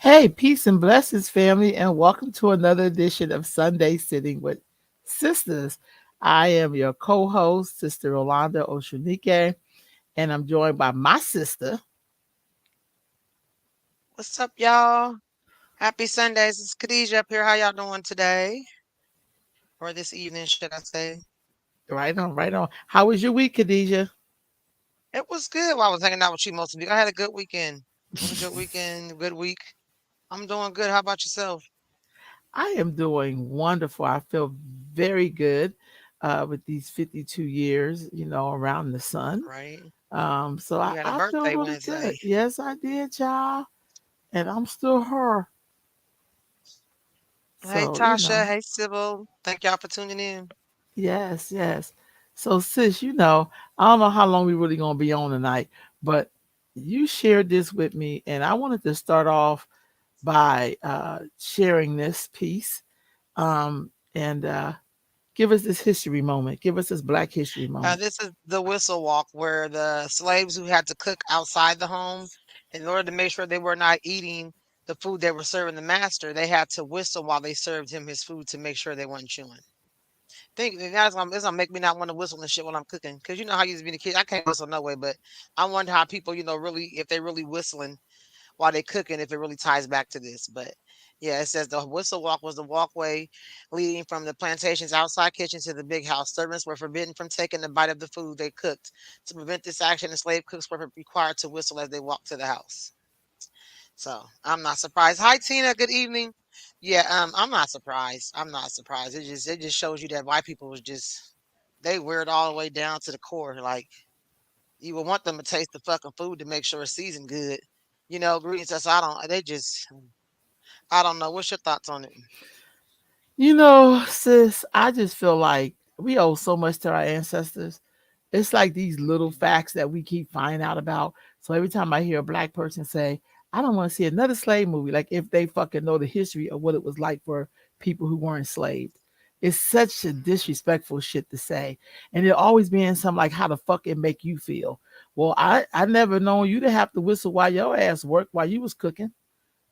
Hey, peace and blessings, family, and welcome to another edition of Sunday Sitting with Sisters. I am your co host, Sister Rolanda Osunleke, and I'm joined by my sister. What's up, y'all? Happy Sundays. It's Khadijah up here. How y'all doing today? Or this evening, should I say? Right on, right on. How was your week, Khadijah? It was good while I was hanging out with you most of the week. I had a good weekend. Really good weekend, good week. I'm doing good. How about yourself? I am doing wonderful. I feel very good with these 52 years, around the sun. Right? So I, You had a I feel birthday really good. Wednesday. Yes, I did, y'all. And I'm still her. Hey, So, Tasha. Hey, Sybil. Thank y'all for tuning in. yes, yes. So, sis, I don't know how long we really gonna be on tonight, but you shared this with me, and I wanted to start off by sharing this piece, and give us this history moment. Give us this Black History moment. This is the whistle walk where the slaves who had to cook outside the home, in order to make sure they were not eating the food they were serving the master, they had to whistle while they served him his food to make sure they weren't chewing. Think it's gonna make me not want to whistle and shit while I'm cooking. Cause you know how I used to be a kid. I can't whistle no way, but I wonder how people, really if they really whistling while they cooking, if it really ties back to this. But yeah, it says the whistle walk was the walkway leading from the plantation's outside kitchen to the big house. Servants were forbidden from taking a bite of the food they cooked. To prevent this action, the slave cooks were required to whistle as they walked to the house. So I'm not surprised. Hi Tina, good evening. Yeah, I'm not surprised. I'm not surprised. It just shows you that white people was just they weird all the way down to the core. Like you would want them to taste the fucking food to make sure it's seasoned good. Greens. That's I don't. They just I don't know. What's your thoughts on it? Sis, I just feel like we owe so much to our ancestors. It's like these little Mhm. facts that we keep finding out about. So every time I hear a Black person say, I don't want to see another slave movie, like if they fucking know the history of what it was like for people who weren't enslaved. It's such a Mhm. disrespectful shit to say. And it always being something like how the fuck it make you feel. Well, I never known you to have to whistle while your ass worked while you was cooking,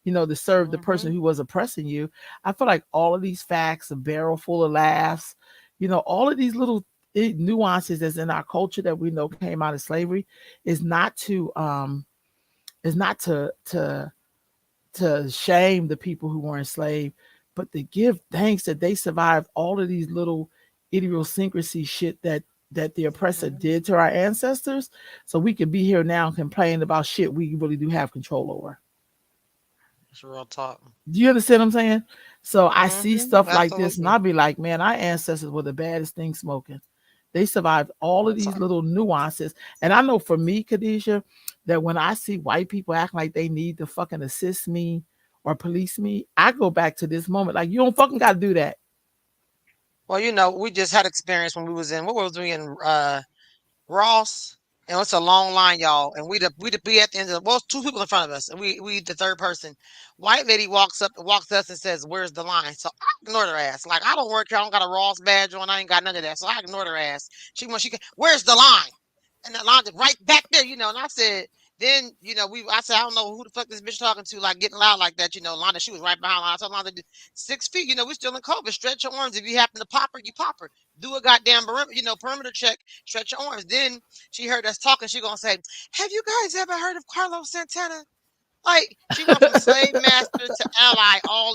to serve the person Mhm. who was oppressing you. I feel like all of these facts, a barrel full of laughs, all of these little nuances that's in our culture that we know came out of slavery is not to shame the people who were enslaved, but to give thanks that they survived all of these little idiosyncrasy shit that the oppressor Mhm. did to our ancestors, so we could be here now complaining about shit we really do have control over. It's real talk. Do you understand what I'm saying? So I see Mhm. stuff like this and Absolutely. I'll be like, man, our ancestors were the baddest thing smoking. They survived all Real of these talk. little nuances. And I know for me, Khadijah, that when I see white people acting like they need to fucking assist me or police me, I go back to this moment. Like, you don't fucking got to do that. Well, we just had experience when we was in what was we in Ross, and it's a long line, y'all. And we'd be at the end of well, two people in front of us, and we the third person. White lady walks to us and says, "Where's the line?" So I ignored her ass. Like I don't work here. I don't got a Ross badge on. I ain't got none of that. So I ignored her ass. Where's the line? And the line right back there, And I said, then I said, I don't know who the fuck this bitch talking to, like getting loud like that, Londa. She was right behind Londa. I told Londa, 6 feet. We still in COVID. Stretch your arms. If you happen to pop her, you pop her. Do a goddamn perimeter check. Stretch your arms. Then she heard us talking. She gonna say, "Have you guys ever heard of Carlos Santana?" Like she went from slave master to ally all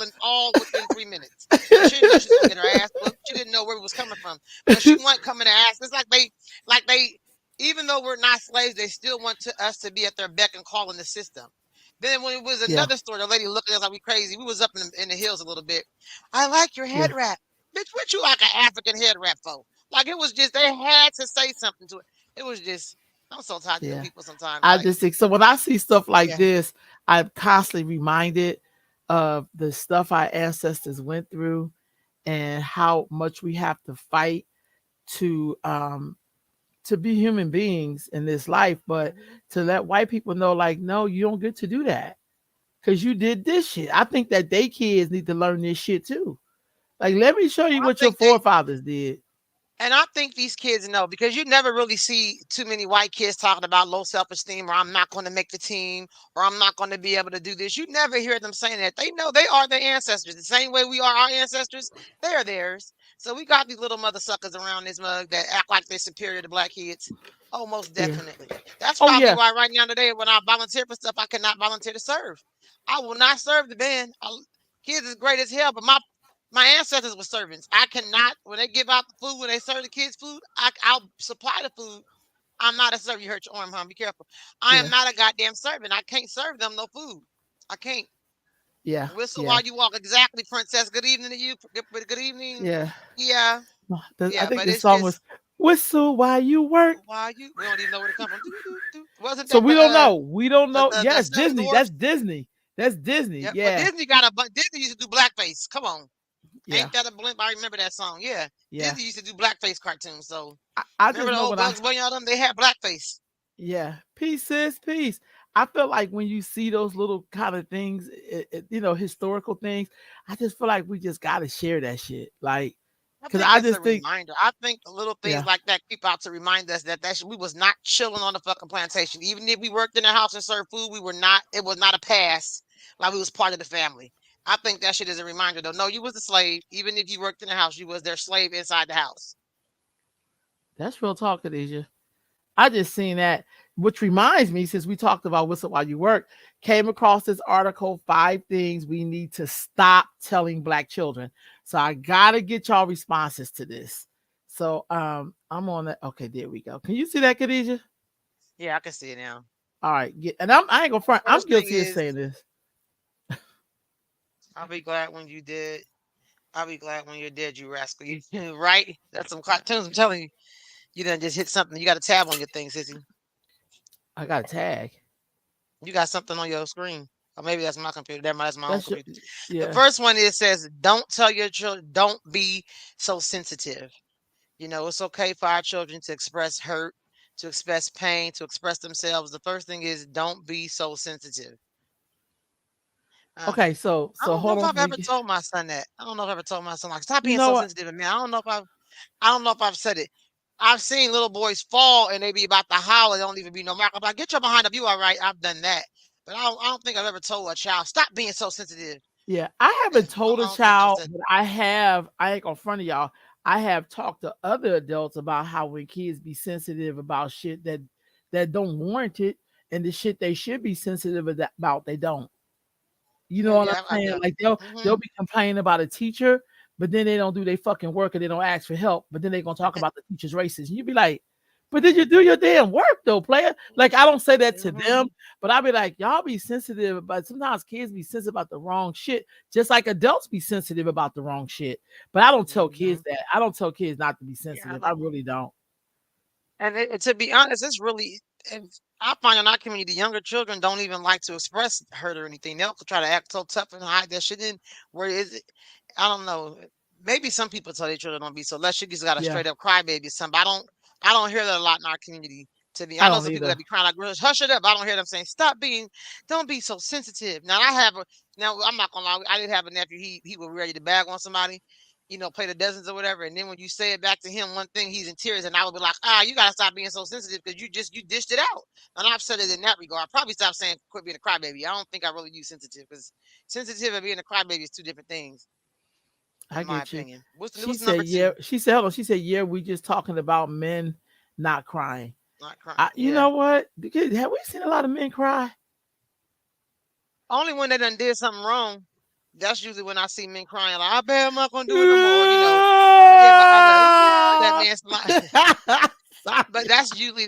within 3 minutes. But she didn't know she was gonna get her ass whooped. She didn't know where it was coming from. But she wasn't coming to ask. It's like they, even though we're not slaves, they still want us to be at their beck and call in the system. Then when it was Yeah, another story, the lady looked at us like we crazy. We was up in the hills a little bit. I like your yeah, head wrap. Bitch, what you like an African head wrap for? Like it was just they had to say something to it. It was just I'm so tired of them yeah. people sometimes. I Like, just think so. When I see stuff like yeah. this, I'm constantly reminded of the stuff our ancestors went through and how much we have to fight to um to be human beings in this life, but Mhm. to let white people know, like, no, you don't get to do that because you did this shit. I think that they kids need to learn this shit too. Like, let me show you Well, I what your think they forefathers did. And I think these kids know because you never really see too many white kids talking about low self esteem or I'm not going to make the team or I'm not going to be able to do this. You never hear them saying that. They know they are their ancestors. The same way we are our ancestors, they are theirs. So we got these little mother suckers around this mug that act like they're superior to black kids. Oh, most Yeah. definitely. That's Oh probably yeah. why right now today when I volunteer for stuff, I cannot volunteer to serve. I will not serve the band. Kids is great as hell, but my ancestors were servants. I cannot, when they give out the food, when they serve the kids food, I'll supply the food. I'm not a servant. You hurt your arm, huh? Be careful. I am Yeah. not a goddamn servant. I can't serve them no food. I can't. Yeah. Whistle Yeah. while you walk. Exactly, princess. Good evening to you. Good evening. Yeah. Yeah. I Yeah, think but this it's song was just "Whistle While You Work." why you we don't even know where to come from. Doo, doo, doo. Wasn't So that we don't know. We don't know. the Yes, seven Disney. That's dwarfs? Disney. That's Disney. Yeah. Well Yeah. Disney got Disney used to do blackface. Come on. Yeah. Ain't that a blimp? I remember that song. Yeah. Yeah. Disney used to do blackface cartoons, so I remember just the know old when I Bugs Bunny on them? They had blackface. yeah, peace sis, peace. I feel like when you see those little kind of things, historical things, I just feel like we just got to share that shit. Like, I cuz think I it's a just think reminder. I think little things yeah, like that keep out to remind us that we was not chilling on the fucking plantation. Even if we worked in a house and served food, we were not. It was not a pass. Like we was part of the family. I think that shit is a reminder, though. No, you was a slave. Even if you worked in a house, you was their slave inside the house. that's real talk, Khadijah. I just seen that, which reminds me, since we talked about whistle while you work, came across this article, 5 things we need to stop telling black children. So I gotta get y'all responses to this. So I'm on that. Okay, there we go. Can you see that, Khadijah? Yeah, I can see it now. All right, I ain't gonna front. I'm First thing guilty of is, saying this. I'll be glad when you did. I'll be glad when you're dead, you rascal. You right? That's some cartoons. I'm telling you. You done just hit something. You got a tab on your thing, sissy. I got a tag. You got something on your screen. Or maybe that's my computer. That's my own That's your, computer. The yeah. first one is says, don't tell your children, don't be so sensitive. You know, it's okay for our children to express hurt, to express pain, to express themselves. The first thing is don't be so sensitive. Uh, Okay, so I so don't know hold if on I've for me. ever told my son that. I don't know if I've ever told my son like stop You being know so what? sensitive. And man, I don't know if I've said it. I've seen little boys fall and they be about to holler. There don't even be no mark. I'm like, get your behind up. You all right? I've done that, but I don't think I've ever told a child stop being so sensitive. Yeah, I haven't told I a don't think I've child, said but I have. I ain't gonna front of y'all. I have talked to other adults about how when kids be sensitive about shit that don't warrant it, and the shit they should be sensitive about they don't. You know what I'm Yeah, saying? yeah. Like they'll Hmm. be complaining about a teacher, but then they don't do their fucking work and they don't ask for help. But then they gonna talk about the teacher's racist. And you be like, but did you do your damn work though, player? Like I don't say that to Hmm. them, but I be like, y'all be sensitive, but sometimes kids be sensitive about the wrong shit, just like adults be sensitive about the wrong shit. But I don't tell kids Hmm. that. I don't tell kids not to be Yeah, I sensitive. I know. really don't. And to be honest, it's really. And I find in our community, younger children don't even like to express hurt or anything. They'll try to act so tough and hide that shit in. Where is it? I don't know. Maybe some people tell their children don't be so. Unless you just got a Yeah, straight up crybaby or something. But I don't hear that a lot in our community. To me, I I know don't some people that either. be crying like, "Girls, hush it up." I don't hear them saying, "Stop being, don't be so sensitive." Now I'm not gonna lie. I did have a nephew. He was ready to bag on somebody, play the dozens or whatever. And then when you say it back to him, one thing he's in tears, and I would be like, you gotta stop being so sensitive because you dished it out. And I've said it in that regard. Probably stop saying quit being a crybaby. I don't think I really use sensitive because sensitive and being a crybaby is two different things, I in my get you. opinion. She What's said, number yeah. two? She said, hold on. She said, yeah, we just talking about men not crying. Not crying. You Yeah. know what? Have we seen a lot of men cry? Only when they done did something wrong. That's usually when I see men crying like, I bet I'm not gonna do it no more. But yeah, but other that man's like but Sorry. that's usually,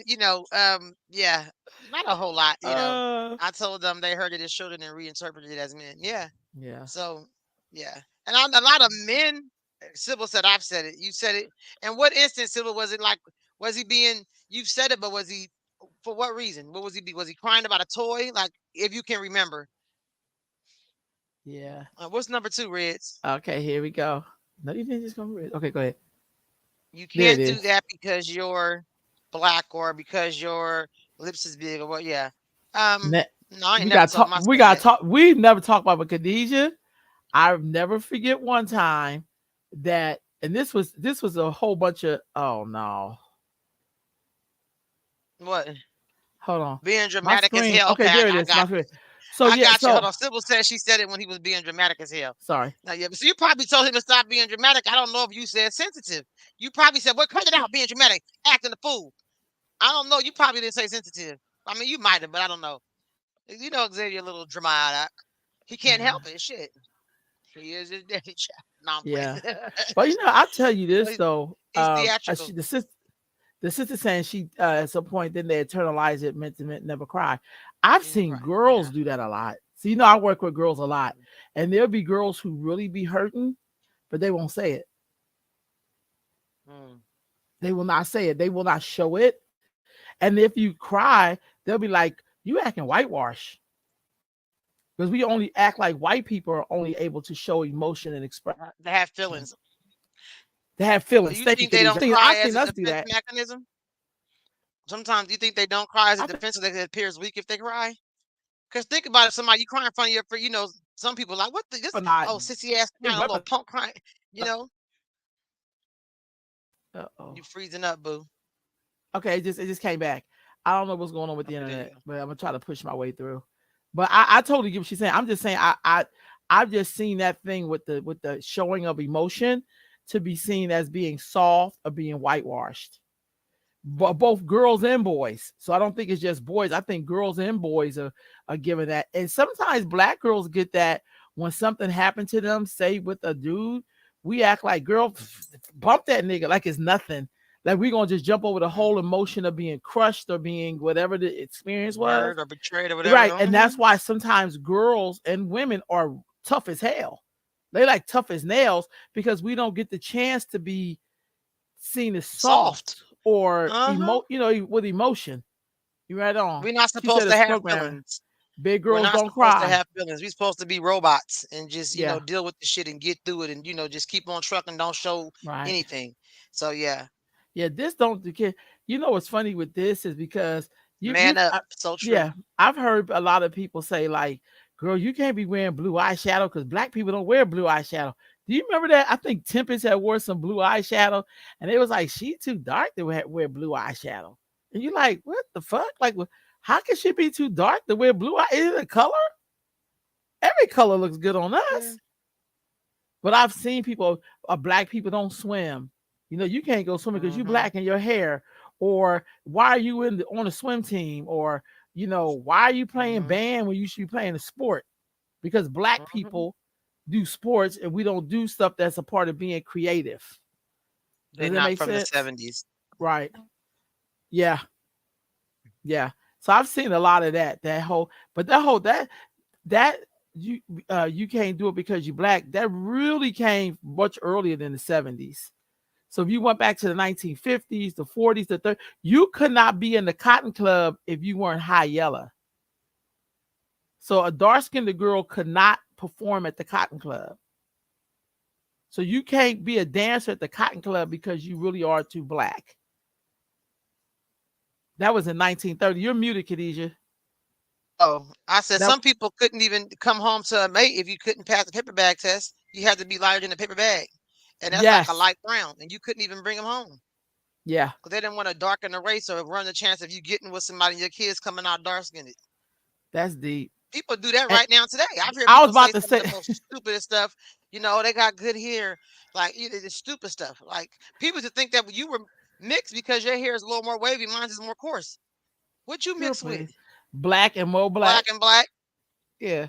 yeah, not a whole lot. Uh, I told them they heard it as children and reinterpreted it as men. Yeah. yeah, So, yeah. And a lot of men, Sybil said, I've said it. You said it. And what instance, Sybil, was it like, was he being, you've said it, but was he, for what reason? What was he, was he crying about a toy? Like, if you can remember. yeah. What's number two, Reds? Okay, here we go. No, you didn't just go read. Okay, go ahead. You There it can't do is. that because you're black or because your lips is big or what. Yeah. Um, Ne- no, I ain't we never got told talk. my We son got that. talk. We've never talked about with Khadijah. I'll never forget one time that and this was a whole bunch of, oh no, What? hold on, Being my dramatic as screen. hell. Okay, Okay, there it I is. My got you. screen. So I yeah, got you. Hold so on. Sybil said she said it when he was being dramatic as hell. sorry. Now, yeah, but so you probably told him to stop being dramatic. I don't know if you said sensitive. You probably said, "Well, cut it out, being dramatic, acting a fool." I don't know. You probably didn't say sensitive. I mean, you might have, but I don't know. You know, Xavier, a little dramatic. He can't Yeah, help it. Shit, he is his daddy child. No, I'm yeah. playing. But I'll tell you You know, this though. he's theatrical. The sister saying she at some point then they internalize it, meant to never cry. I've seen Right. girls Yeah. do that a lot. So I work with girls a lot, and there'll be girls who really be hurting, but they won't say it. Mm. They will not say it. They will not show it. And if you cry, they'll be like, "You acting whitewash." Because we only act like white people are only able to show emotion and expression. They have feelings. They have Do feelings. you Thank you, think they Khadijah. don't I've cry as seen a us do defense that. mechanism? Sometimes you think they don't cry as a I think defense because it appears weak if they cry? Because think about it, somebody you crying in front of your friend, some people like, what the this but not. oh sissy ass They crying, a little weapon. punk crying, you know, Uh-oh. you freezing up, boo. Okay, it just came back. I don't know what's going on with the Okay, there you internet, go. but I'm gonna try to push my way through. But I totally get what she's saying. I'm just saying I've just seen that thing with the showing of emotion to be seen as being soft or being whitewashed. But Mm-hmm. both girls and boys. So I don't think it's just boys. I think girls and boys are given that. And sometimes black girls get that when something happened to them, say with a dude, we act like, girl, bump that nigga like it's nothing. Like we gonna just jump over the whole Mm-hmm. emotion of being crushed or being whatever the experience was. Hurt or betrayed or whatever. Right. And that's Mm-hmm. why sometimes girls and women are tough as hell. They like tough as nails because we don't get the chance to be seen as Soft. soft or Uh-huh. with emotion. You right on. We're not She said supposed to it's have programming. feelings. Big We're girls not don't supposed to cry. have feelings. We're supposed to be robots and just, Yeah, deal with the shit and get through it and, just keep on trucking, don't show right. anything. So yeah, Yeah, this don't do kid. What's funny with this is because man up. So true. yeah, I've heard a lot of people say like, "Girl, you can't be wearing blue eyeshadow because black people don't wear blue eyeshadow." Do you remember that? I think Tempest had wore some blue eyeshadow, and it was like she too dark to wear blue eyeshadow. And you're like, what the fuck? Like, how can she be too dark to wear blue eye? Is it a color? Every color looks good on Yeah. us. But I've seen people, black people don't swim. You can't go swimming because you Mm-hmm. black in your hair, or why are you on a swim team, or why are you playing Mm-hmm. band when you should be playing a sport? Because black Mm-hmm. people do sports and we don't do stuff that's a part of being creative. They're Does that not make from the sense? 70s. Right. Yeah. Yeah. So I've seen a lot of that. That you can't do it because you're black. That really came much earlier than the 70s. So if you went back to the 1950s, the 40s, the 30s, you could not be in the Cotton Club if you weren't high yellow. So a dark skinned girl could not perform at the Cotton Club. So you can't be a dancer at the Cotton Club because you really are too black. That was in 1930. You're muted, Khadijah. Oh, I said That some people couldn't even come home to a mate if you couldn't pass the paper bag test. You had to be lighter than a paper bag. And that's like a yes, light brown. And you couldn't even bring them home. yeah, Because they didn't want to darken the race or run the chance of you getting with somebody and your kids coming out dark skinned. that's deep. People do that And right now today. I've heard I was people say about to some of say, the most stupidest stuff. They got good hair. Like, the stupid stuff. Like, people to think that you were mixed because your hair is a little more wavy, mine is more coarse. What you girl, mix with? please, black and more Black black. and black? Yeah,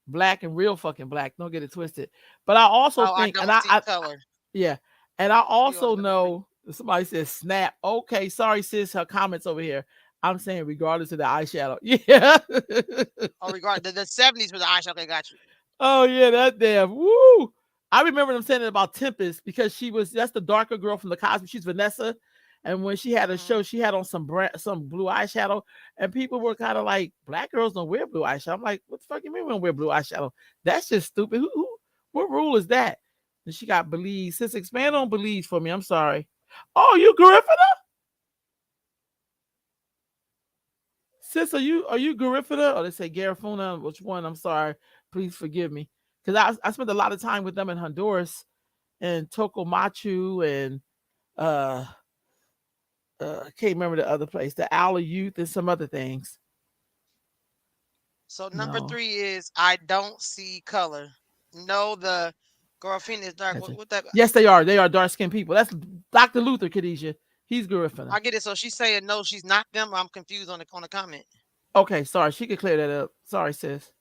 black and real fucking black. Don't get it twisted. But I also Oh, I think, and don't see color. yeah, and I You don't also never see. know somebody says snap. Okay, sorry, sis. Her comments over here. I'm saying regardless of the eyeshadow. Yeah. Oh, regard the 70s was the eyeshadow. Okay, got you. Oh yeah, that damn woo. I remember them saying it about Tempest because that's the darker girl from the Cosby. She's Vanessa. And when she had a Hmm. show, she had on some blue eyeshadow, and people were kind of like, "Black girls don't wear blue eyeshadow." I'm like, "What the fuck you mean we don't wear blue eyeshadow? That's just stupid. What rule is that?" And she got Belize. Sis, expand on Belize for me. I'm sorry. Oh, you Griffin? Sis, are you Garifuna? Or they say Garifuna? Which one? I'm sorry. Please forgive me. Because I spent a lot of time with them in Honduras, and Tokomachu and uh I can't remember the other place, the Owl of Youth and some other things. So number No. 3 is I don't see color. No, the girlfriend is dark. That's it. What that? Yes, they are. They are dark skinned people. That's Dr. Luther, Khadijah. He's Garifuna. I get it. So she's saying no, she's not them. I'm confused on the comment. Okay, sorry. She could clear that up. Sorry, sis.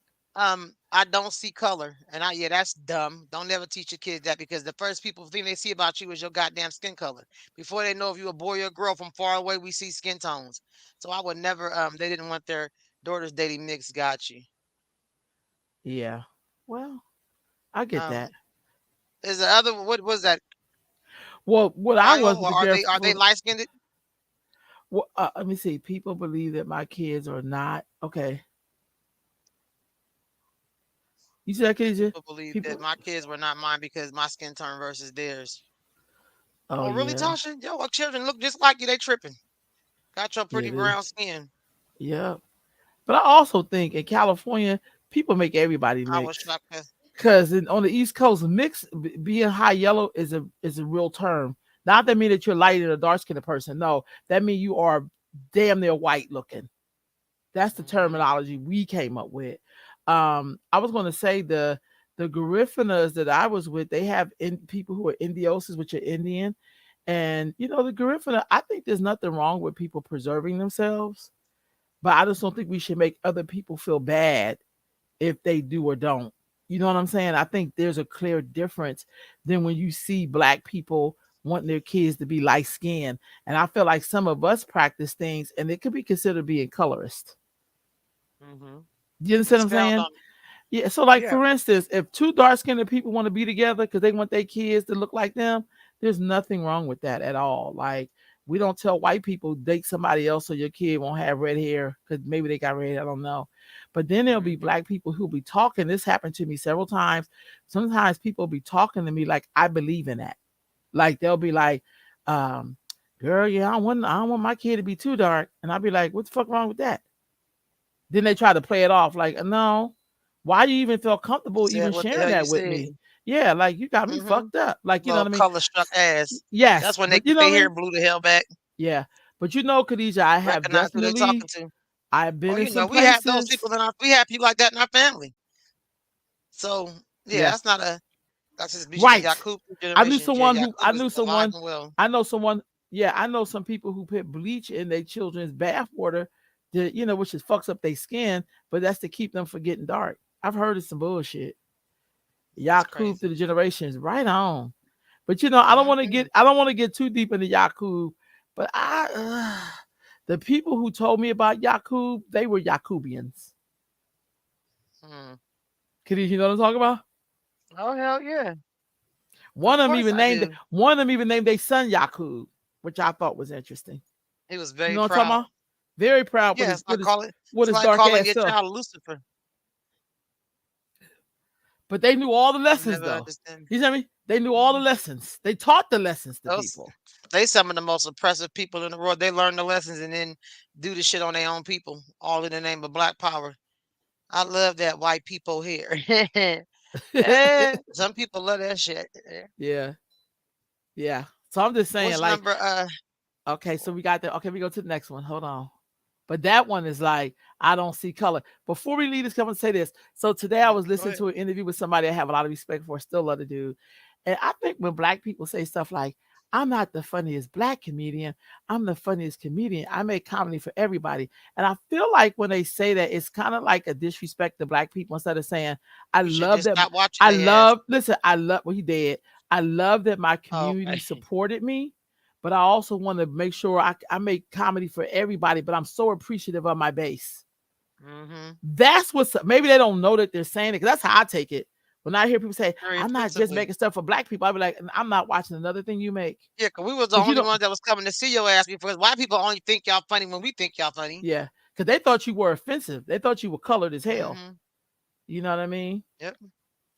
I don't see color, and yeah, that's dumb. Don't ever teach your kids that because the first thing they see about you is your goddamn skin color. Before they know if you're a boy or a girl, from far away we see skin tones. So I would never. They didn't want their daughters dating mixed. Got you. Yeah. Well, I get that. Um, is the other what was that? Well, what I Kyle, was with or the girl, are they light skinned? well, let me see. People believe that my kids are not okay. You see that, Khadijah? People believe that People. my kids were not mine because my skin tone versus theirs. Oh Oh, really, yeah, Tasha? Yo, our children look just like you. They tripping. Got your yeah, pretty it is. brown skin. Yeah, but I also think in California, people make everybody I was mix. shocked. Because on the East Coast, mix being high yellow is a real term. Not that mean that you're light or dark skinned person. No, that mean you are damn near white looking. That's the Mm-hmm. terminology we came up with. I was going to say the Garifunas that I was with, they have people who are Indiosis, which are Indian, and the Garifuna. I think there's nothing wrong with people preserving themselves, but I just don't think we should make other people feel bad if they do or don't. You know what I'm saying? I think there's a clear difference than when you see black people wanting their kids to be light skinned. And I feel like some of us practice things and it could be considered being colorist. Mm-hmm. You understand what I'm Expound saying? on it. Yeah. So, like Yeah. for instance, if two dark skinned people want to be together because they want their kids to look like them, there's nothing wrong with that at all. Like we don't tell white people date somebody else so your kid won't have red hair because maybe they got red hair. I don't know. But then there'll be Mm-hmm. black people who'll be talking. This happened to me several times. Sometimes people be talking to me like I believe in that. Like they'll be like, um, "Girl, yeah, I don't want my kid to be too dark," and I'll be like, "What the fuck wrong with that?" Then they try to play it off like, no, why you even feel comfortable Said even what the sharing hell you that with said. me? Yeah, like you got me Mm-hmm. fucked up. Like, you know Little what I mean? color struck ass. Yes, That's when they but you get know their what I hair mean? blew the hell back. Yeah. But Khadijah, Recognize who they talking to. I've Oh, been in some we have those places. people we have people like that in our family. So yeah, Yeah. that's his Right. Yakub generation. Yeah, I Yakub is knew alive someone, and well. I know someone, yeah, I know some people who put bleach in their children's bath water which is fucks up their skin, but that's to keep them from getting dark. I've heard of some bullshit. That's Yakub to crazy. the generations, right on. But Mm-hmm. I don't want to get too deep into Yakub. But the people who told me about Yakub, they were Yakubians. Mm. Khadijah, you know what I'm talking about? Oh hell yeah. Of One of them course even I named do. their son Yakub, which I thought was interesting. He was You very know what I'm talking proud. about? Very proud Yeah, with it's his like dark calling ass your self. child Lucifer. But they knew all the I lessons never though. understand. You see what I mean? They knew all the Mhm. lessons. They taught the lessons to Those people. they some of the most oppressive people in the world. They learn the lessons and then do the shit on their own people, all in the name of black power. I love that white people here. Some people love that shit. Yeah, yeah. So I'm just saying, What's like, number okay, so we go to the next one. Hold on. But that one is like, I don't see color. Before we leave this, come and say this. So today I was go listening ahead. to an interview with somebody I have a lot of respect for, still love the dude. And I think when black people say stuff like, I'm not the funniest black comedian, I'm the funniest comedian. I make comedy for everybody. And I feel like when they say that, it's kind of like a disrespect to black people instead of saying, I You should love just that. stop watching their ass. I love what he did. I love that my Oh, community okay. supported me, but I also want to make sure I make comedy for everybody, but I'm so appreciative of my base. Mm-hmm. That's what's maybe they don't know that they're saying it because that's how I take it. When I hear people say, Very I'm not just offensively. making stuff for black people, I'll be like, I'm not watching another thing you make. Yeah, 'cause we was the Because you only don't, ones that was coming to see your ass before. White people only think y'all funny when we think y'all funny. yeah, because they thought you were offensive. They thought you were colored as hell. Mm-hmm. You know what I mean? Yep.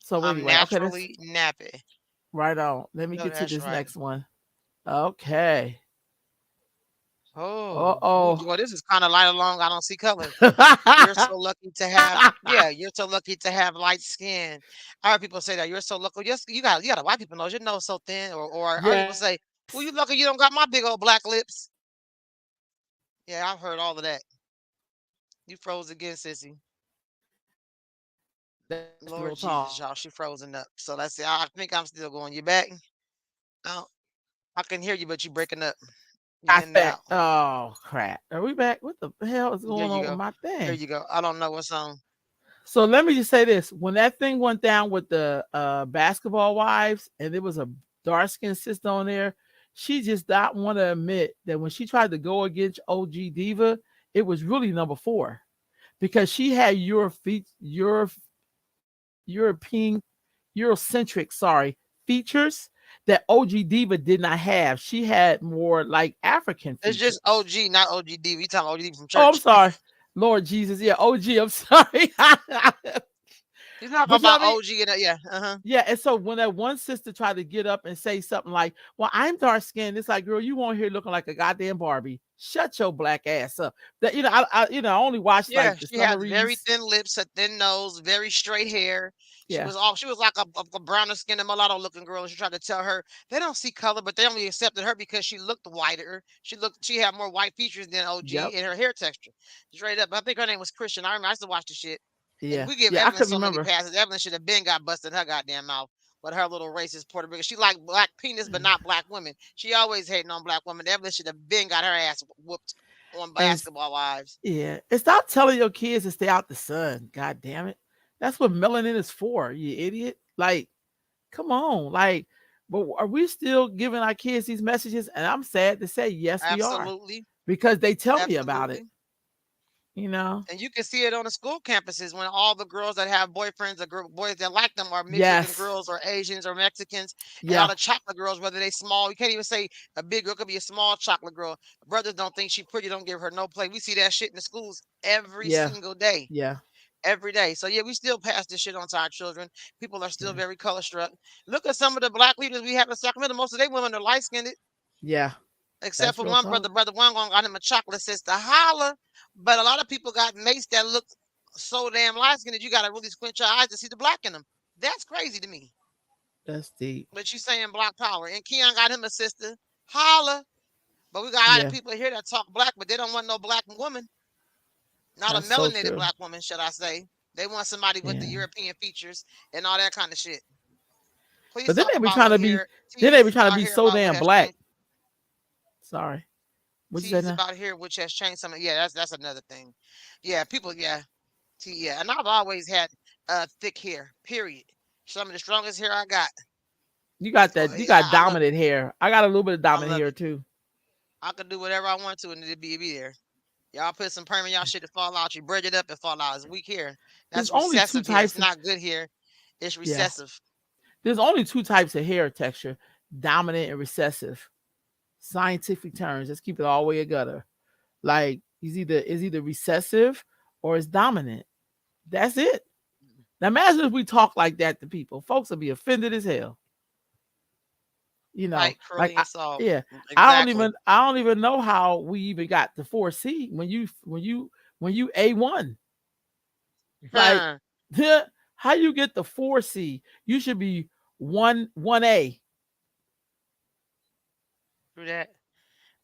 So I'm anyway, okay, that's naturally nappy. right on. Let I me know get to that's this right. next one. Okay. Oh, Uh-oh. well, this is kind of light along. I don't see color. You're so lucky to have, yeah, you're so lucky to have light skin. I heard people say that you're so lucky. Yes, you got a white people nose. Your nose so thin, or I heard people say, Yes. "Well, you lucky you don't got my big old black lips." Yeah, I've heard all of that. You froze again, sissy. That's Lord real Jesus, talk. y'all, she frozen up. So let's see. I think I'm still going. You back? Oh, I can hear you, but you breaking up. You I in and bet. out. Oh crap. Are we back? What the hell is There going you on with go. my There thing? you go. I don't know what's on. So let me just say this. When that thing went down with the basketball wives and there was a dark skinned sister on there, she just not want to admit that when she tried to go against OG Diva, it was really number four because she had European Eurocentric, sorry, features that OG Diva did not have. She had more like African It's just features. OG, not OGD. We talking OGD from Oh, I'm church. sorry. Lord Jesus. Yeah, OG, I'm sorry. He's not talking But you know about what I mean? OG and yeah. Uh-huh. Yeah, and so when that one sister tried to get up and say something like, "Well, I'm dark skinned," it's like, "Girl, you won't here looking like a goddamn Barbie. Shut your black ass up." That I only watched Yeah, like the she has very summaries. thin lips, a thin nose, very straight hair. Yeah. She was like a browner skinned mulatto looking girl. And she tried to tell her they don't see color, but they only accepted her because she looked whiter. She had more white features than OG Yep. in her hair texture. Straight up. I think her name was Christian. I remember I used to watch the shit. And Yeah. we give Yeah. I Evelyn could so many remember. passes. Evelyn should have been got busted in her goddamn mouth. But her little racist Puerto Rican. She like black penis, but not black women. She always hating on black women. Evelyn should have been got her ass whooped on And Basketball Wives. yeah, and stop telling your kids to stay out the sun. God damn it. That's what melanin is for, you idiot. Like, come on. Like, but are we still giving our kids these messages? And I'm sad to say, yes, we are. Absolutely. Because they tell me about it. Absolutely. You know? And you can see it on the school campuses when all the girls that have boyfriends or boys that like them are mixed looking Yes. girls or Asians or Mexicans, and all Yeah. the chocolate girls, whether they small, you can't even say a big girl could be a small chocolate girl. Brothers don't think she pretty, don't give her no play. We see that shit in the schools every Yeah. single day. Yeah. Every day. So yeah, we still pass this shit on to our children. People are still Yeah. very color struck. Look at some of the black leaders we have in Sacramento. Most of their women are light skinned. Yeah. Except That's for real one talk. brother, brother one got him a chocolate sister. Holla. But a lot of people got mates that look so damn light skinned that you gotta really squint your eyes to see the black in them. That's crazy to me. That's deep. But you saying black power. And Keon got him a sister. Holla. But we got a lot of Yeah. people here that talk black, but they don't want no black woman. Not a That's so melanated true. black woman, should I say. They want somebody with the Yeah. European features and all that kind of shit. Please But then talk they be about trying what to be hair then they tease be trying to about be here so about what damn has black. changed. Sorry. What you say Tease now? about here which has changed some. Yeah, that's another thing. Yeah, people. Yeah, yeah. And I've always had thick hair. Period. Some of the strongest hair I got. Oh, You yeah, got I love it. dominant hair. I got a little bit of I dominant love hair it. too. I could do whatever I want to and it'd be there. Y'all put some perm in y'all shit to fall out. You braid it up and fall out. It's weak hair. There's That's only two recessive hair. It's types of not good hair. It's yeah. recessive. There's only two types of hair texture: dominant and recessive. Scientific terms. Let's keep it all the way a gutter. Like it's either recessive or it's dominant. That's it. Now imagine if we talk like that to people. Folks will be offended as hell. You know, Light, curly, and soft. yeah. Exactly. I don't even know how we even got the 4C when you A1. Like Huh. how you get the 4C? You should be 1A, Through that.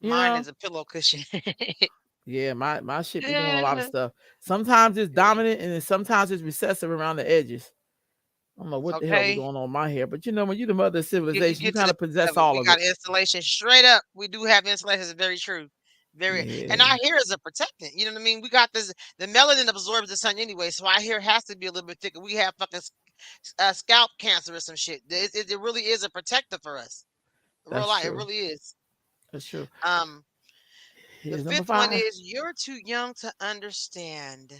you Mine know? is a pillow cushion. Yeah, my shit be doing a lot of stuff. Sometimes it's dominant and then sometimes it's recessive around the edges. I don't know what the hell be Okay. going on in my hair, but you know, when you the mother of You civilization, you get to kind the of possess of it. all We of got it. installation straight up. We do have installation. It's very true. Very, and our Yeah, hair is a protectant. You know what I mean? We got this. The melanin absorbs the sun anyway, so our hair has to be a little bit thicker. We have fucking scalp cancer or some shit. It really is a protector for us. Real that's life, it true. really is. That's true. Um, the Here's number fifth one five. is you're too young to understand.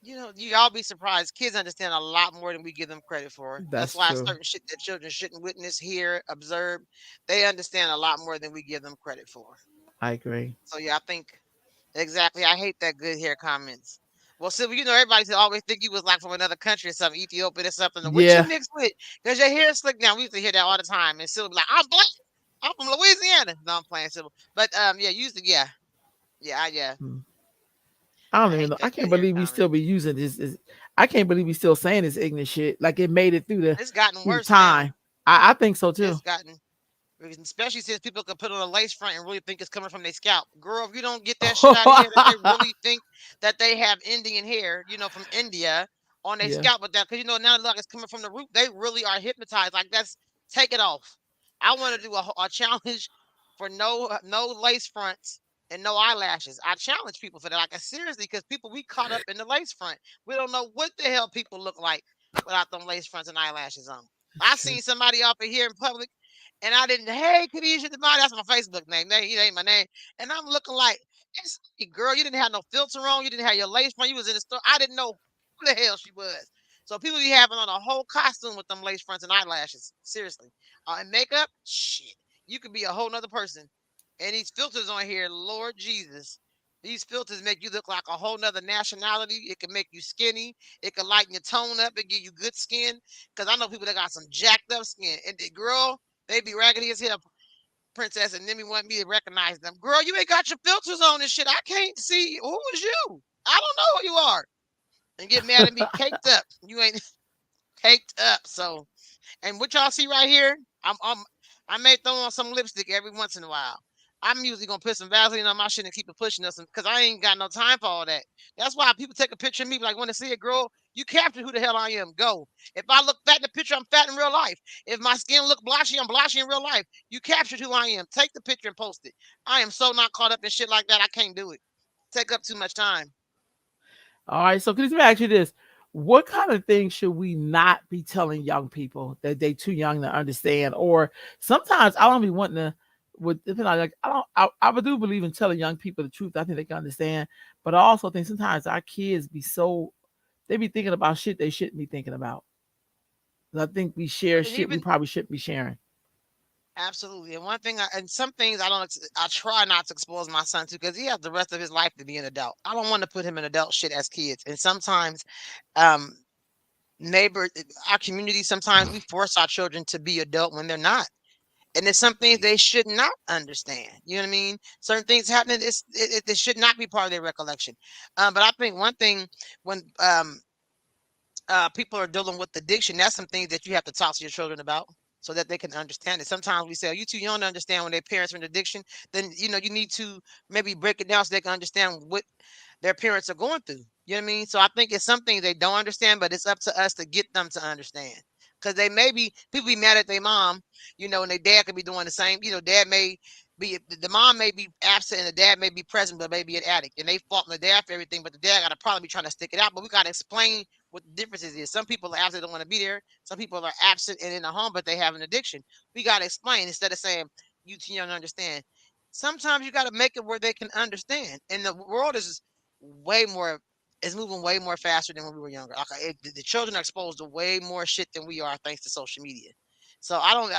You know, you all be surprised. Kids understand a lot more than we give them credit for. That's That's why true. certain shit that children shouldn't witness, hear, observe, they understand a lot more than we give them credit for. I agree. So yeah, I think exactly. I hate that good hair comments. Well, Sylvia, you know everybody always think you was like from another country or something, Ethiopia or something. What you Yeah, mixed with? Because your hair is slick now. We used to hear that all the time. And Sylvia be like, I'm black. I'm from Louisiana. No, I'm playing civil. But yeah, usually, yeah, yeah. Mm. I don't I even hate know. I that can't hair believe we comment. still be using this. I can't believe we still saying this ignorant shit. Like it made it It's gotten through the worse now. time. I think so too. It's gotten especially since people can put on a lace front and really think it's coming from their scalp. Girl, if you don't get that shit out of here, that they really think that they have Indian hair, from India on their Yeah. scalp with that, because now look, it's coming from the root. They really are hypnotized. Like that's take it off. I want to do a challenge for no lace fronts and no eyelashes. I challenge people for that. Like seriously, because people we caught up in the lace front. We don't know what the hell people look like without them lace fronts and eyelashes on. That's I true. seen somebody up in here in public and I didn't, hey, Khadijah Divine, that's my Facebook name. It ain't my name. And I'm looking like, girl, you didn't have no filter on. You didn't have your lace front. You was in the store. I didn't know who the hell she was. So people be having on a whole costume with them lace fronts and eyelashes. Seriously. And makeup, shit. You could be a whole nother person. And these filters on here, Lord Jesus. These filters make you look like a whole nother nationality. It can make you skinny. It can lighten your tone up and give you good skin. Because I know people that got some jacked up skin. And the girl, they be raggedy as hell, princess, and then we want me to recognize them. Girl, you ain't got your filters on and shit. I can't see who is you. I don't know who you are. And get mad at me caked up. You ain't caked up. So and what y'all see right here, I may throw on some lipstick every once in a while. I'm usually gonna put some Vaseline on my shit and keep it pushing us because I ain't got no time for all that. That's why people take a picture of me like want to see it, girl. You capture who the hell I am. Go. If I look fat in the picture, I'm fat in real life. If my skin look blotchy, I'm blotchy in real life. You captured who I am. Take the picture and post it. I am so not caught up in shit like that. I can't do it. Take up too much time. All right. So let me ask you this: what kind of things should we not be telling young people that they too young to understand? Or sometimes I don't be wanting to. With depending on like I don't I do believe in telling young people the truth. I think they can understand, but I also think sometimes our kids be so they be thinking about shit they shouldn't be thinking about. I think we share And shit we even probably shouldn't be sharing. absolutely. And one thing, and some things I try not to expose my son to because he has the rest of his life to be an adult. I don't want to put him in adult shit as kids. And sometimes, um, neighbor, our community, sometimes we force our children to be adult when they're not. And there's some things they should not understand. You know what I mean? Certain things happening, it should not be part of their recollection. But I think one thing when people are dealing with addiction, that's some things that you have to talk to your children about so that they can understand it. Sometimes we say, "Are you too young to understand when their parents are in addiction?" Then you need to maybe break it down so they can understand what their parents are going through. You know what I mean? So I think it's something they don't understand, but it's up to us to get them to understand. Because they may be people be mad at their mom, and their dad could be doing the same. Dad may be the mom may be absent and the dad may be present, but maybe an addict, and they fault the dad for everything. But the dad got to probably be trying to stick it out. But we got to explain what the differences is. Some people are absent, don't want to be there. Some people are absent and in the home, but they have an addiction. We got to explain instead of saying you too young to understand. Sometimes you got to make it where they can understand. And the world way more is moving way more faster than when we were younger. Like the children are exposed to way more shit than we are thanks to social media. So I don't.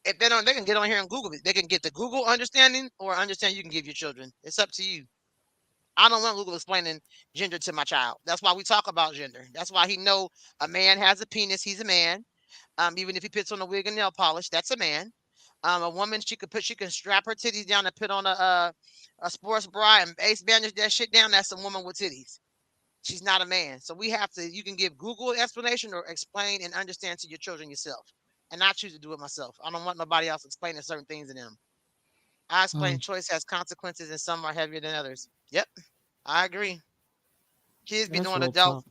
If they don't, they can get on here and Google it. They can get the Google understanding or understanding you can give your children. It's up to you. I don't want Google explaining gender to my child. That's why we talk about gender. That's why he know a man has a penis. He's a man. Even if he puts on a wig and nail polish, that's a man. A woman she can strap her titties down and put on a sports bra and ace bandage that shit down. That's a woman with titties. She's not a man. So we have to. You can give Google explanation or explain and understand to your children yourself. And I choose to do it myself. I don't want nobody else explaining certain things to them. I explain Mm, choice has consequences and some are heavier than others. Yep, I agree. Kids be that's doing real adult talk.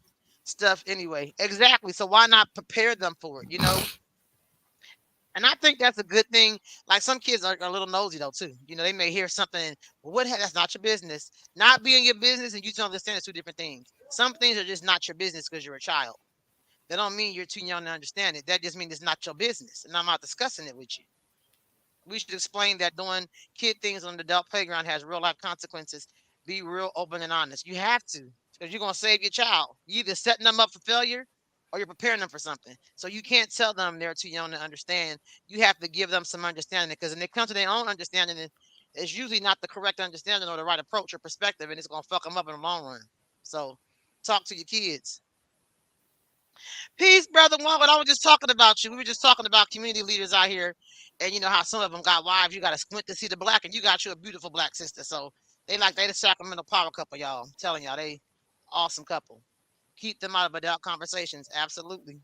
stuff anyway. Exactly. So why not prepare them for it? And I think that's a good thing. Like some kids are a little nosy though too. They may hear something. Well, that's not your business. Not being your business and you don't understand it's two different things. Some things are just not your business because you're a child. That don't mean you're too young to understand it. That just means it's not your business, and I'm not discussing it with you. We should explain that doing kid things on the adult playground has real life consequences. Be real open and honest. You have to, because you're gonna save your child. You either setting them up for failure or you're preparing them for something. So you can't tell them they're too young to understand. You have to give them some understanding because when they come to their own understanding, it's usually not the correct understanding or the right approach or perspective, and it's gonna fuck them up in the long run. So talk to your kids. Peace, brother Juan. But I was just talking about you. We were just talking about community leaders out here, and you know how some of them got wives. You got to squint to see the black, and you got you a beautiful black sister. So they the Sacramento power couple, y'all. I'm telling y'all, they awesome couple. Keep them out of adult conversations. Absolutely.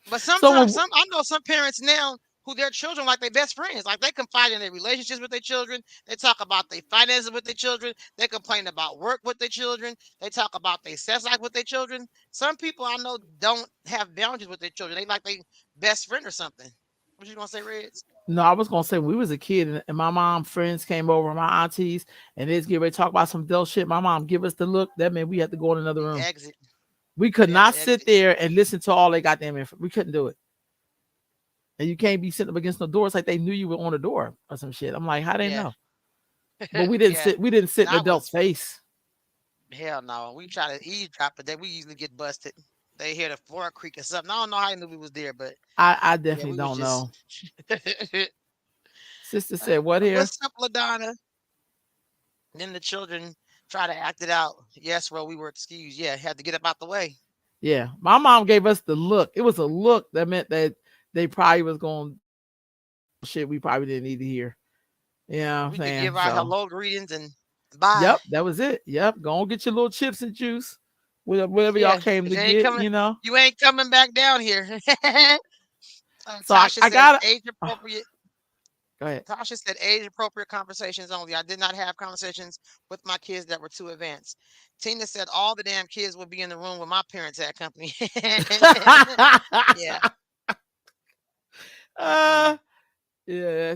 But So sometimes when, some I know some parents now who their children like their best friends. Like they confide in their relationships with their children. They talk about their finances with their children. They complain about work with their children. They talk about their sex life with their children. Some people I know don't have boundaries with their children. They like their best friend or something. What you gonna say, Reds? no, I was gonna say when we was a kid and my mom friends came over, my aunties, and they'd get ready to talk about some dull shit. My mom give us the look. That meant we had to go in another We room. exit. We could We had not to sit exit. there and listen to all they goddamn info. We couldn't do it. And you can't be sitting up against no doors like they knew you were on the door or some shit. I'm like, how they Yeah. know? But we didn't Yeah. sit. We didn't sit in the I adult's was face. hell no. We try to eavesdrop, but then we usually get busted. They hear the floor creak or something. I don't know how they knew we was there, but I yeah, definitely we was don't just know. Sister said, "What here?" What's up, LaDonna? Then the children try to act it out. Yes, well, we were excused. Yeah, had to get up out the way. Yeah, my mom gave us the look. It was a look that meant that they probably was going shit we probably didn't need to hear. You know what I'm We could saying? give our So, hello greetings and bye. yep, that was it. Yep, go and get your little chips and juice, whatever y'all Yeah, came because to get. you ain't coming back down here. So Tasha I said got age to appropriate. go ahead. Tasha said age appropriate conversations only. I did not have conversations with my kids that were too advanced. Tina said all the damn kids would be in the room with my parents at company. Yeah. Mm-mm. uh, yeah.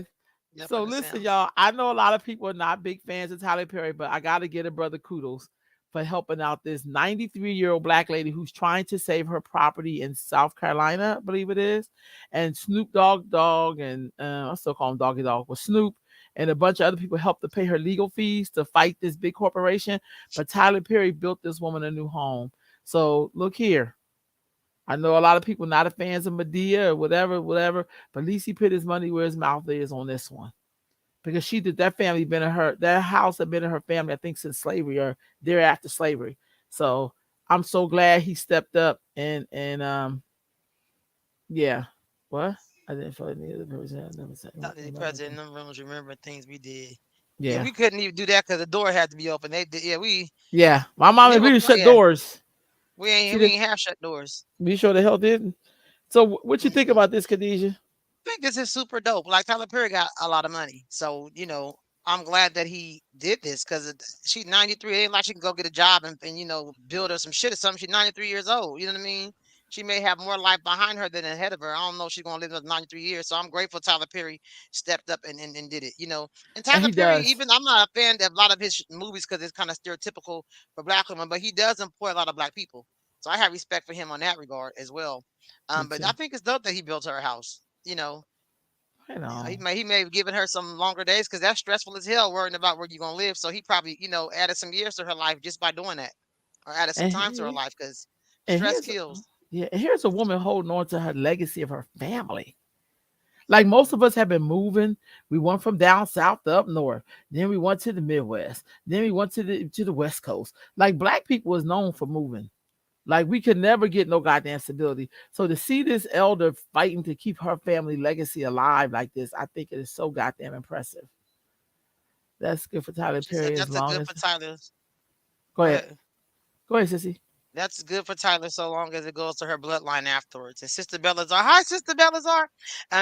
Yep, So and the listen, sounds. y'all. I know a lot of people are not big fans of Tyler Perry, but I gotta get a brother kudos for helping out this 93-year-old black lady who's trying to save her property in South Carolina, I believe it is. And Snoop Dogg and I still call him Doggy Dog, with Snoop and a bunch of other people helped to pay her legal fees to fight this big corporation. But Tyler Perry built this woman a new home. So look here. I know a lot of people not a fans of Medea or whatever, but at least he put his money where his mouth is on this one because she did that family been in her that house had been in her family I think since slavery or thereafter slavery. So I'm so glad he stepped up and yeah. What? I didn't feel any other person. I never said Thought the president in them rooms remember things we did. Yeah, yeah. we couldn't even do that because the door had to be open. They did, yeah, Yeah. My mom they and were we didn't shut yeah, doors. She we didn't ain't have shut doors. we sure the hell didn't. So what you think Mm-mm. about this, Khadijah? Think this is super dope. Like Tyler Perry got a lot of money, so I'm glad that he did this because she's 93. It ain't like she can go get a job and build her some shit or something. She's 93 years old. You know what I mean? She may have more life behind her than ahead of her. I don't know if she's gonna live another 93 years. So I'm grateful Tyler Perry stepped up and did it. And And Tyler he Perry, does. even I'm not a fan of a lot of his movies because it's kind of stereotypical for black women, but he does employ a lot of black people. So I have respect for him on that regard as well. Me But I too. think it's dope that he built her a house. I Yeah, he know. may he may have given her some longer days because that's stressful as hell worrying about where you're gonna live. So he probably added some years to her life just by doing that, or added some And time to her life because and stress here's kills. yeah, and here's a woman holding on to her legacy of her family. Like most of us have been moving. We went from down south to up north. Then we went to the Midwest. Then we went to the West Coast. Like black people is known for moving. Like we could never get no goddamn stability. So to see this elder fighting to keep her family legacy alive like this, I think it is so goddamn impressive. That's good for Tyler She said Perry as that's a long good as for Tyler. go Go ahead. ahead. Go ahead, sissy. That's good for Tyler so long as it goes to her bloodline afterwards. And Sister Belazar, hi Sister Belazar.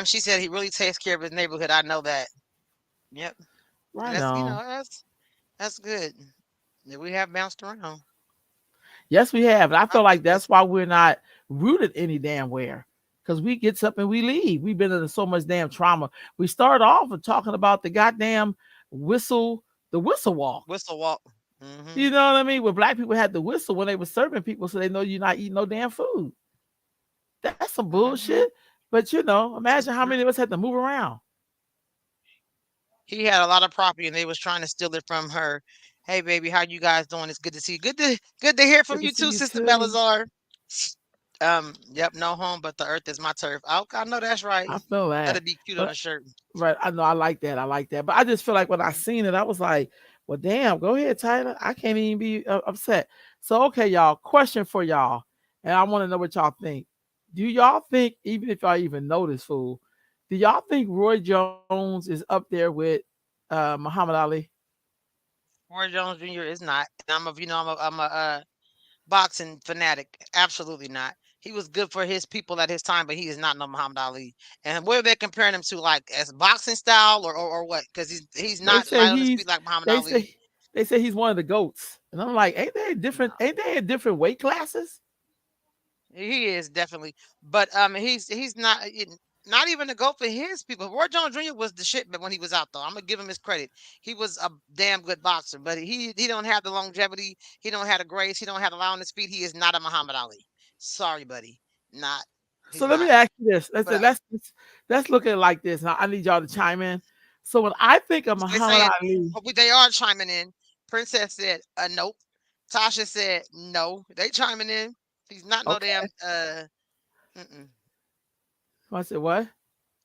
She said he really takes care of his neighborhood. I know that. Yep, and Right that's on. that's good. That we have bounced around. Yes, we have. And I I feel like think that's that's why we're not rooted any damn where. Because we gets up and we leave. We've been into so much damn trauma. We started off with talking about the goddamn whistle, the whistle walk. whistle walk. Mm-hmm. You know what I mean? Where black people had to whistle when they were serving people so they know you're not eating no damn food. That's some bullshit. Mm-hmm. But imagine how Sister many of us had to move around. He had a lot of property and they was trying to steal it from her. Hey baby, how you guys doing? It's good to see you. Good to hear Good from to you see too, you Sister too. Belazar. Yep, no home, but the earth is my turf. I know that's right. I feel that. That'd be cute on a But shirt. right, I know I like that. I like that. But I just feel like when I seen it, I was like, well, damn, go ahead, Tyler. I can't even be upset. So, okay, y'all, question for y'all. and I want to know what y'all think. Do y'all think, even if y'all even know this fool, do y'all think Roy Jones is up there with Muhammad Ali? Roy Jones Jr. is not, and I'm a boxing fanatic. Absolutely not. He was good for his people at his time, but he is not no Muhammad Ali. And what are they comparing him to, like as boxing style or what? Because he's They not say light on his he's feet like Muhammad they Ali. say they say he's one of the goats, and I'm like, No. ain't they in different weight classes? He is definitely, but he's not not even to go for his people. Roy Jones Jr. was the shit, but when he was out though, I'm gonna give him his credit. He was a damn good boxer, but he don't have the longevity. He don't have the grace. He don't have the line on his feet. He is not a Muhammad Ali. Sorry, buddy, not. So He's let me not. ask you this. But Let's look at it like this. Now I need y'all to chime in. So when I think of they Muhammad saying, Ali, they are chiming in. Princess said, nope. Tasha said, no. They chiming in. He's not no okay, damn. Mm-mm. I said what?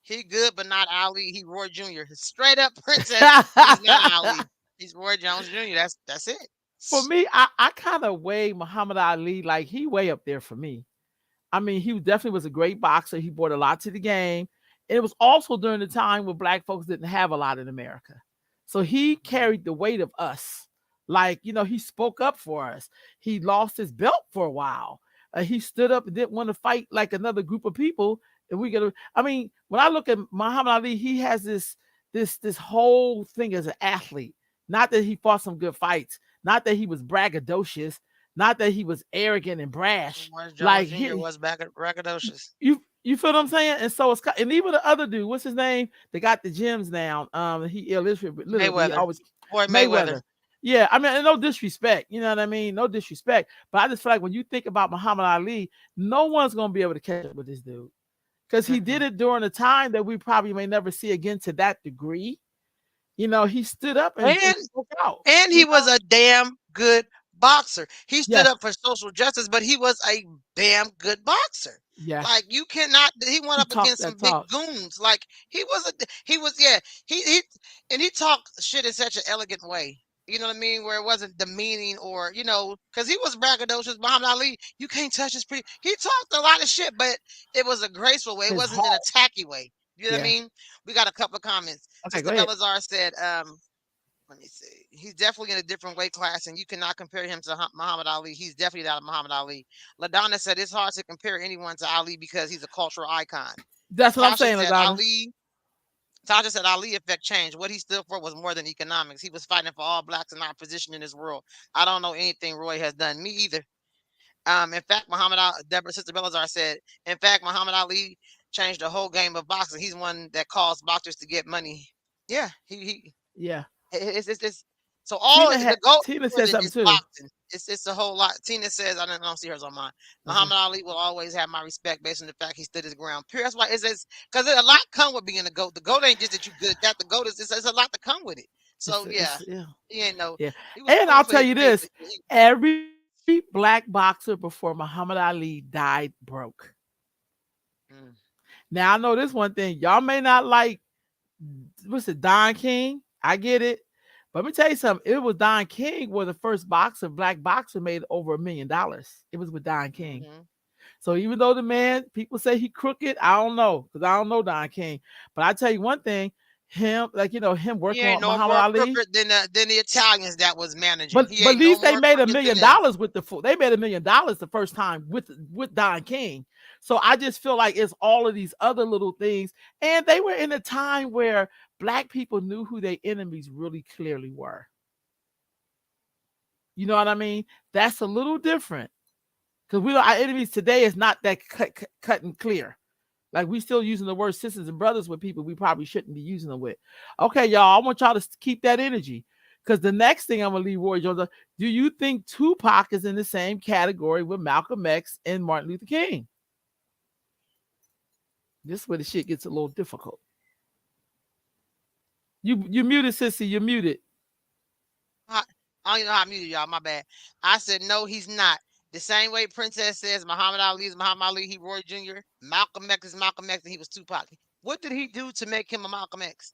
He good, but not Ali. He Roy Jr. Straight up princess. He's not Ali. He's Roy Jones Jr. That's it. For me, I kind of weigh Muhammad Ali like he way up there for me. I mean, he definitely was a great boxer. He brought a lot to the game. And it was also during the time when black folks didn't have a lot in America. So he Mhm. carried the weight of us. Like, he spoke up for us. He lost his belt for a while. He stood up and didn't want to fight like another group of people. And we gotta, I mean, when I look at Muhammad Ali, he has this whole thing as an athlete. Not that he fought some good fights, not that he was braggadocious, not that he was arrogant and brash. Roy Like Jones Jr. he, was back at braggadocious. you feel what I'm saying? And so and even the other dude, what's his name? They got the gyms now. He illiterate, but he Mayweather. always Floyd Mayweather. Mayweather. Yeah, I mean, and no disrespect, you know what I mean? No disrespect, but I just feel like when you think about Muhammad Ali, no one's gonna be able to catch up with this dude because he did Mm-mm. it during a time that we probably may never see again to that degree. He stood up and And spoke out. And You he know? was a damn good boxer. He stood Yes, up for social justice, but he was a damn good boxer. yes. Like you cannot. He went He up talked against that some big talk. goons. Like he was yeah. He and he talked shit in such an elegant way. You know what I mean? Where it wasn't demeaning or because he was braggadocious. Muhammad Ali, you can't touch his pretty. He talked a lot of shit, but it was a graceful way. It His wasn't an heart. attacky way. You know what I Yeah. mean? We got a couple of comments. Okay, go Sister ahead. Belazar said, let me see. He's definitely in a different weight class, and you cannot compare him to Muhammad Ali. He's definitely not a Muhammad Ali. LaDonna said it's hard to compare anyone to Ali because he's a cultural icon. That's what I'm Tasha saying, said Ladonna. Ali. Tasha said Ali effect changed. What he stood for was more than economics. He was fighting for all blacks and our position in this world. I don't know anything Roy has done. Me either. In fact, Deborah Sister Belazar said, in fact, Muhammad Ali changed the whole game of boxing. He's one that caused boxers to get money. Yeah, he Yeah. it's so all the goal Tina more said than something just too. boxing. It's a whole lot. Tina says I don't see hers on mine. Okay. Muhammad Ali will always have my respect based on the fact he stood his ground. Pure. That's why it's because a lot come with being a goat. The goat ain't just that you good at that. The goat is it's a lot to come with it. So yeah, It's yeah. he ain't no. Yeah. He was And cool I'll for tell his you day, this, but he, every black boxer before Muhammad Ali died broke. mm, Now I know this one thing. Y'all may not like what's it, Don King. I get it. But let me tell you something. It was Don King was the first boxer, black boxer made over $1 million. It was with Don King. mm-hmm. So even though the man, people say he crooked, I don't know because I don't know Don King. But I tell you one thing, him like him He working ain't with no Muhammad more Ali. crooked than the Italians that was managing. But He but at ain't no least they more made a crooked than million them. dollars with the full. They made $1 million the first time with Don King. So I just feel like it's all of these other little things, and they were in a time where black people knew who their enemies really clearly were. You know what I mean? That's a little different because we our enemies today is not that cut and clear. Like we still using the word sisters and brothers with people we probably shouldn't be using them with. Okay, y'all, I want y'all to keep that energy. Because the next thing I'm gonna leave Roy Jones. Do you think Tupac is in the same category with Malcolm X and Martin Luther King? This is where the shit gets a little difficult. You muted, sissy. You muted. I, I don't even know how I muted y'all. My bad. I said no, he's not. The same way Princess says Muhammad Ali is Muhammad Ali, he Roy Jr. Malcolm X is Malcolm X, and he was Tupac. What did he do to make him a Malcolm X?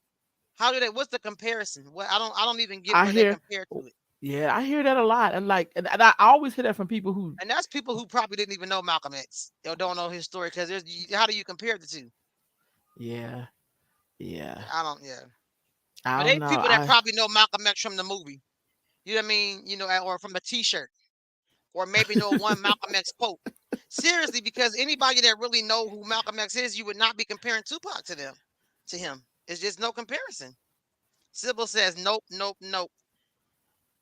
How did they? What's the comparison? What I don't even get I where they hear compare to it. Yeah, I hear that a lot. And like, and I always hear that from people who, And that's people who probably didn't even know Malcolm X or don't know his story because there's how do you compare the two? yeah, yeah. I don't. Yeah, I but don't they know. people that probably know Malcolm X from the movie. You know what I mean? You know, or from a T-shirt, or maybe know one Malcolm X quote. Seriously, because anybody that really know who Malcolm X is, you would not be comparing Tupac to them, to him. It's just no comparison. Sybil says nope, nope, nope.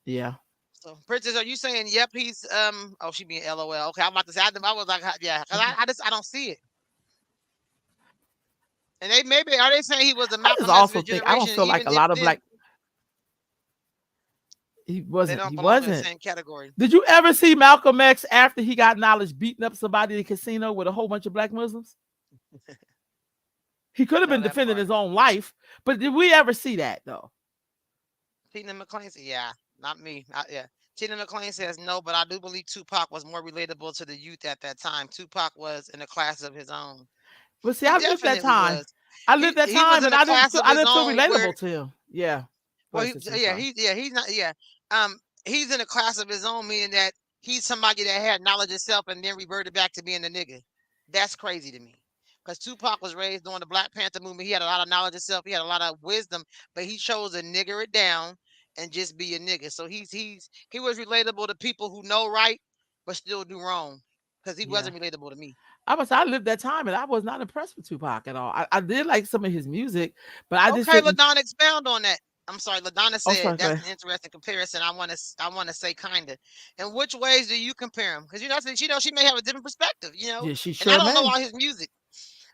Yeah. So, Princess, are you saying yep? He's Oh, she being LOL. Okay, I'm about to say. I was like, yeah, because I don't see it. And they maybe are they saying he was the I just Malcolm X of also his think I don't generation? feel like Even a if lot of then black he they wasn't. don't He belong in the wasn't. same category. Did you ever see Malcolm X after he got knowledge beating up somebody in a casino with a whole bunch of black Muslims? He could have No, been that defending part. his own life, but did we ever see that though? Tina McClain said, yeah, not me. Yeah. Tina McClain says no, but I do believe Tupac was more relatable to the youth at that time. Tupac was in a class of his own. But see, He I lived that definitely time. was. I He lived that he was time, in and a class of I his didn't feel own where relatable to him. Yeah. Go well, ahead, sister. I'm yeah, sorry. he's not, yeah. He's in a class of his own, meaning that he's somebody that had knowledge of self and then reverted back to being a nigga. That's crazy to me. Because Tupac was raised during the Black Panther movement. He had a lot of knowledge of self. He had a lot of wisdom, but he chose to nigger it down and just be a nigga. So he was relatable to people who know right but still do wrong. Because he Yeah. wasn't relatable to me. I was I lived that time, and I was not impressed with Tupac at all. I did like some of his music, but I just Okay, didn't. LaDonna, expound on that. I'm sorry, LaDonna Oh, said sorry. Go that's ahead. an interesting comparison. I want to say kinda. In which ways do you compare him? Because she may have a different perspective, Yeah, she and I sure don't know may. all his music.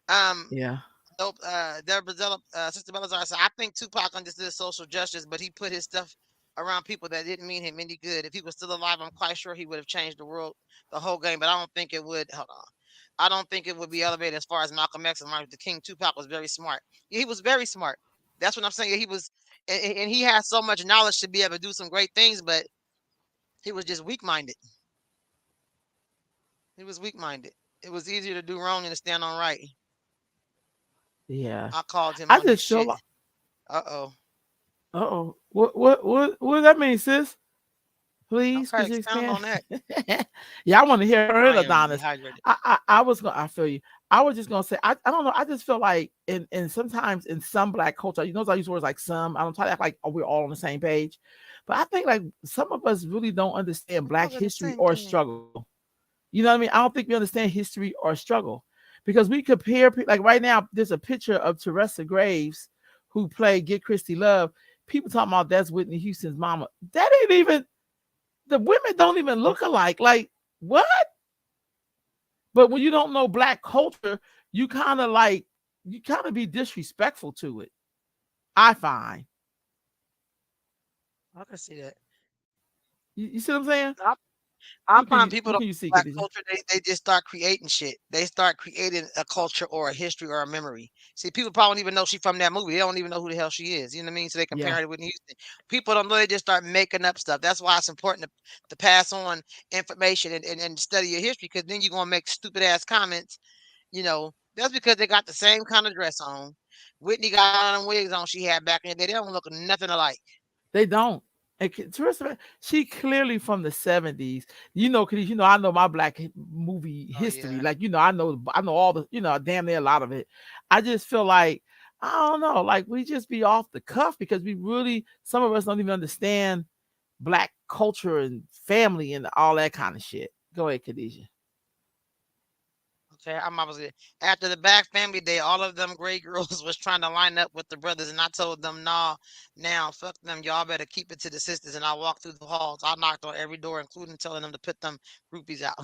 Um, Yeah. Nope. Deborah Zella, Sister Bellazzar said, I think Tupac understood social justice, but he put his stuff around people that didn't mean him any good. If he was still alive, I'm quite sure he would have changed the world, the whole game. But I don't think it would. Hold on. I don't think it would be elevated as far as Malcolm X and Martin Luther King. Tupac was very smart. Yeah, he was very smart. That's what I'm saying. He was, and he had so much knowledge to be able to do some great things, but he was just weak minded. He was weak minded. It was easier to do wrong than to stand on right. Yeah. I called him I on his just feel shit. like, Uh oh. uh-oh. What does that mean, sis? Please, Okay, could you expound expand? on that. Yeah, I want to hear her and I am Adonis. dehydrated. I was gonna I feel you. I was just gonna say I don't know. I just feel like in sometimes in some black culture, you know, I use words like some. I don't try to act like oh, we're all on the same page, but I think like some of us really don't understand We're black all in the history same or thing. struggle. You know what I mean? I don't think we understand history or struggle because we compare like right now. There's a picture of Teresa Graves who played Get Christy Love. People talking about that's Whitney Houston's mama. That ain't even the women don't even look alike. Like what? But when you don't know black culture, you kind of like you kind of be disrespectful to it. I find. I can see that. You see what I'm saying? I, I find people What don't can you know see, black Khadijah? culture. They just start creating shit. They start creating a culture or a history or a memory. See, people probably don't even know she from that movie. They don't even know who the hell she is. You know what I mean? So they Yeah, compare it with Houston. People don't know. They just start making up stuff. That's why it's important to pass on information and study your history because then you're gonna make stupid ass comments. That's because they got the same kind of dress on. Whitney got one of them wigs on she had back in the day. They don't look nothing alike. they don't. And Teresa, she clearly from the '70s. You know, Khadijah, you know, I know my black movie Oh history. yeah. Like, you know, I know all the, you know, damn near a lot of it. I just feel like I don't know, like we just be off the cuff because we really some of us don't even understand black culture and family and all that kind of shit. Go ahead, Khadijah. Okay, I'm obviously after the Back Family Day, all of them gray girls was trying to line up with the brothers, and I told them, "Nah, now fuck them. Y'all better keep it to the sisters." And I walked through the halls. I knocked on every door, including telling them to put them groupies out.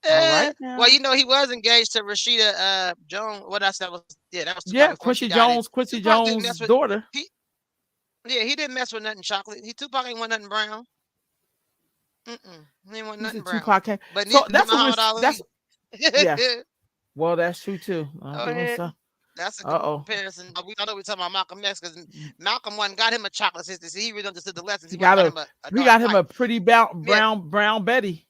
All right Well, now. he was engaged to Rashida Jones. What else? That was Tupac Yeah, before she died. And Quincy Tupac didn't Jones' mess with daughter. he. Yeah, he didn't mess with nothing chocolate. Tupac ain't want nothing brown. Mm-mm. He ain't want You nothing said brown. Tupac came. But So neither did that's what we're Muhammad Ali. that's yeah. Well, that's true too. I'll Go give him ahead. some. That's a Uh oh. comparison. But I know we're talking about Malcolm X because Malcolm one got him a chocolate sister. See, he really understood the lessons. He He went and got got a him a he dark got him wife. a pretty Yeah, brown Betty.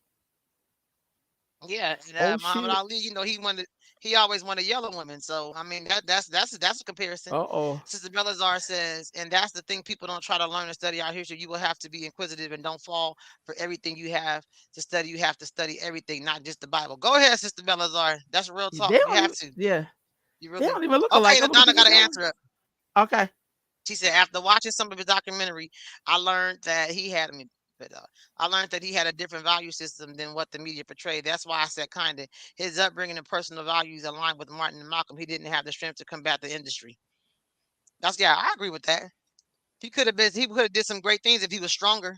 yeah. And Oh Muhammad shit. Ali, he wanted. He always wanted yellow women. So I mean that's a comparison. Uh-oh. Sister Belazar says, and that's the thing people don't try to learn and study out here. So you will have to be inquisitive and don't fall for everything you have to study. You have to study everything, not just the Bible. Go ahead, Sister Belazar. That's real They talk. You don't have even, to. yeah, You they really don't even look okay. alike. And I'm looking Donna at the got an picture. answer. Okay. She said, after watching some of his documentary, I learned that he had me. But I learned that he had a different value system than what the media portrayed. That's why I said kind of his upbringing and personal values aligned with Martin and Malcolm. He didn't have the strength to combat the industry. That's yeah, I agree with that. He could have been. He could have did some great things if he was stronger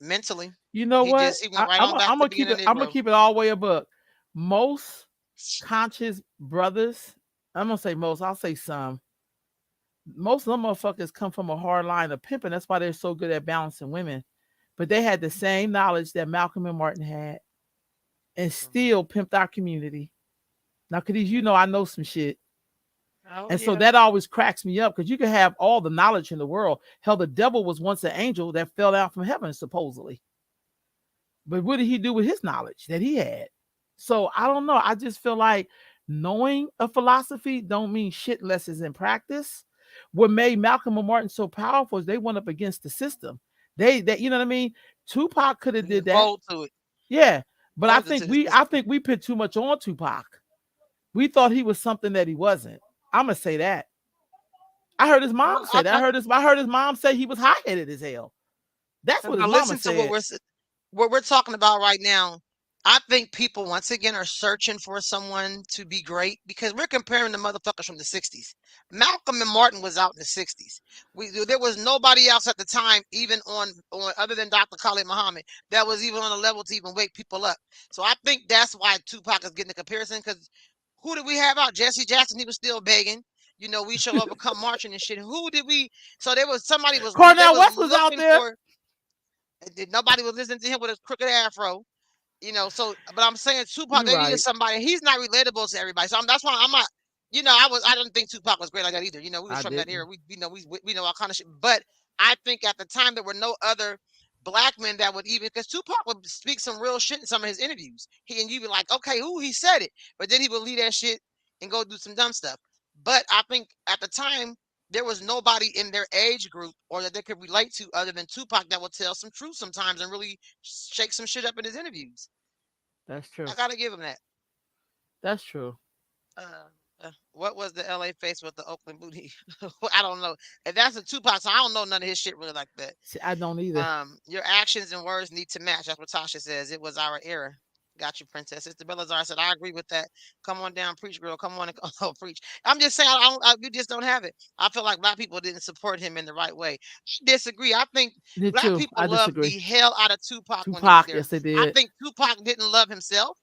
mentally. You know He what? just he went right I'm on gonna back I'm to gonna being keep a it. I'm gonna Negro. keep it all the way a book. Most conscious brothers. I'm gonna say most. I'll say some. Most of them motherfuckers come from a hard line of pimping. That's why they're so good at balancing women. But they had the same knowledge that Malcolm and Martin had, and Mhm. still pimped our community. Now, Khadijah, you know I know some shit. Oh And so yeah. that always cracks me up because you can have all the knowledge in the world. Hell, the devil was once an angel that fell down from heaven, supposedly. But what did he do with his knowledge that he had? So I don't know. I just feel like knowing a philosophy don't mean shit unless it's in practice. What made Malcolm and Martin so powerful is they went up against the system. They you know what I mean? Tupac could have He was did that. bold to it. Yeah. But I Bold think to the we I system. think we put too much on Tupac. We thought he was something that he wasn't. I'm gonna say that. I heard his Well, mom say that. I heard his mom say he was hot headed as hell. That's what his now mama listen to said. what we're talking about right now. I think people once again are searching for someone to be great because we're comparing the motherfuckers from the '60s. Malcolm and Martin was out in the '60s. There was nobody else at the time, even on other than Dr. Khalid Muhammad, that was even on a level to even wake people up. So I think that's why Tupac is getting the comparison because who did we have out? Jesse Jackson, he was still begging. You know, we shall overcome marching and shit. Who did we? So there was somebody was they Cornell was West was out looking there. for. Nobody was listening to him with a crooked afro. You know, so but I'm saying Tupac, You're they needed right. somebody. He's not relatable to everybody, so that's why I'm not. I don't think Tupac was great like that either. You know, we was I from that era. didn't. We know all kind of shit. But I think at the time there were no other black men that would even because Tupac would speak some real shit in some of his interviews. And you'd be like, okay, ooh, he said it, but then he would leave that shit and go do some dumb stuff. But I think at the time there was nobody in their age group or that they could relate to other than Tupac that would tell some truth sometimes and really shake some shit up in his interviews. That's true. I gotta give him that. That's true. Uh, what was the LA face with the Oakland booty? I don't know. If that's a Tupac song, I don't know none of his shit really like that. See, I don't either. Your actions and words need to match. That's what Tasha says. It was our era. Got you, princess. Sister Belazar said, I agree with that. Come on down, preach, girl. Come on and oh, preach. I'm just saying, you just don't have it. I feel like black people didn't support him in the right way. I disagree. I think Did black too. people I loved disagree. the hell out of Tupac when he was Tupac, there. yes, they I did. think Tupac didn't love himself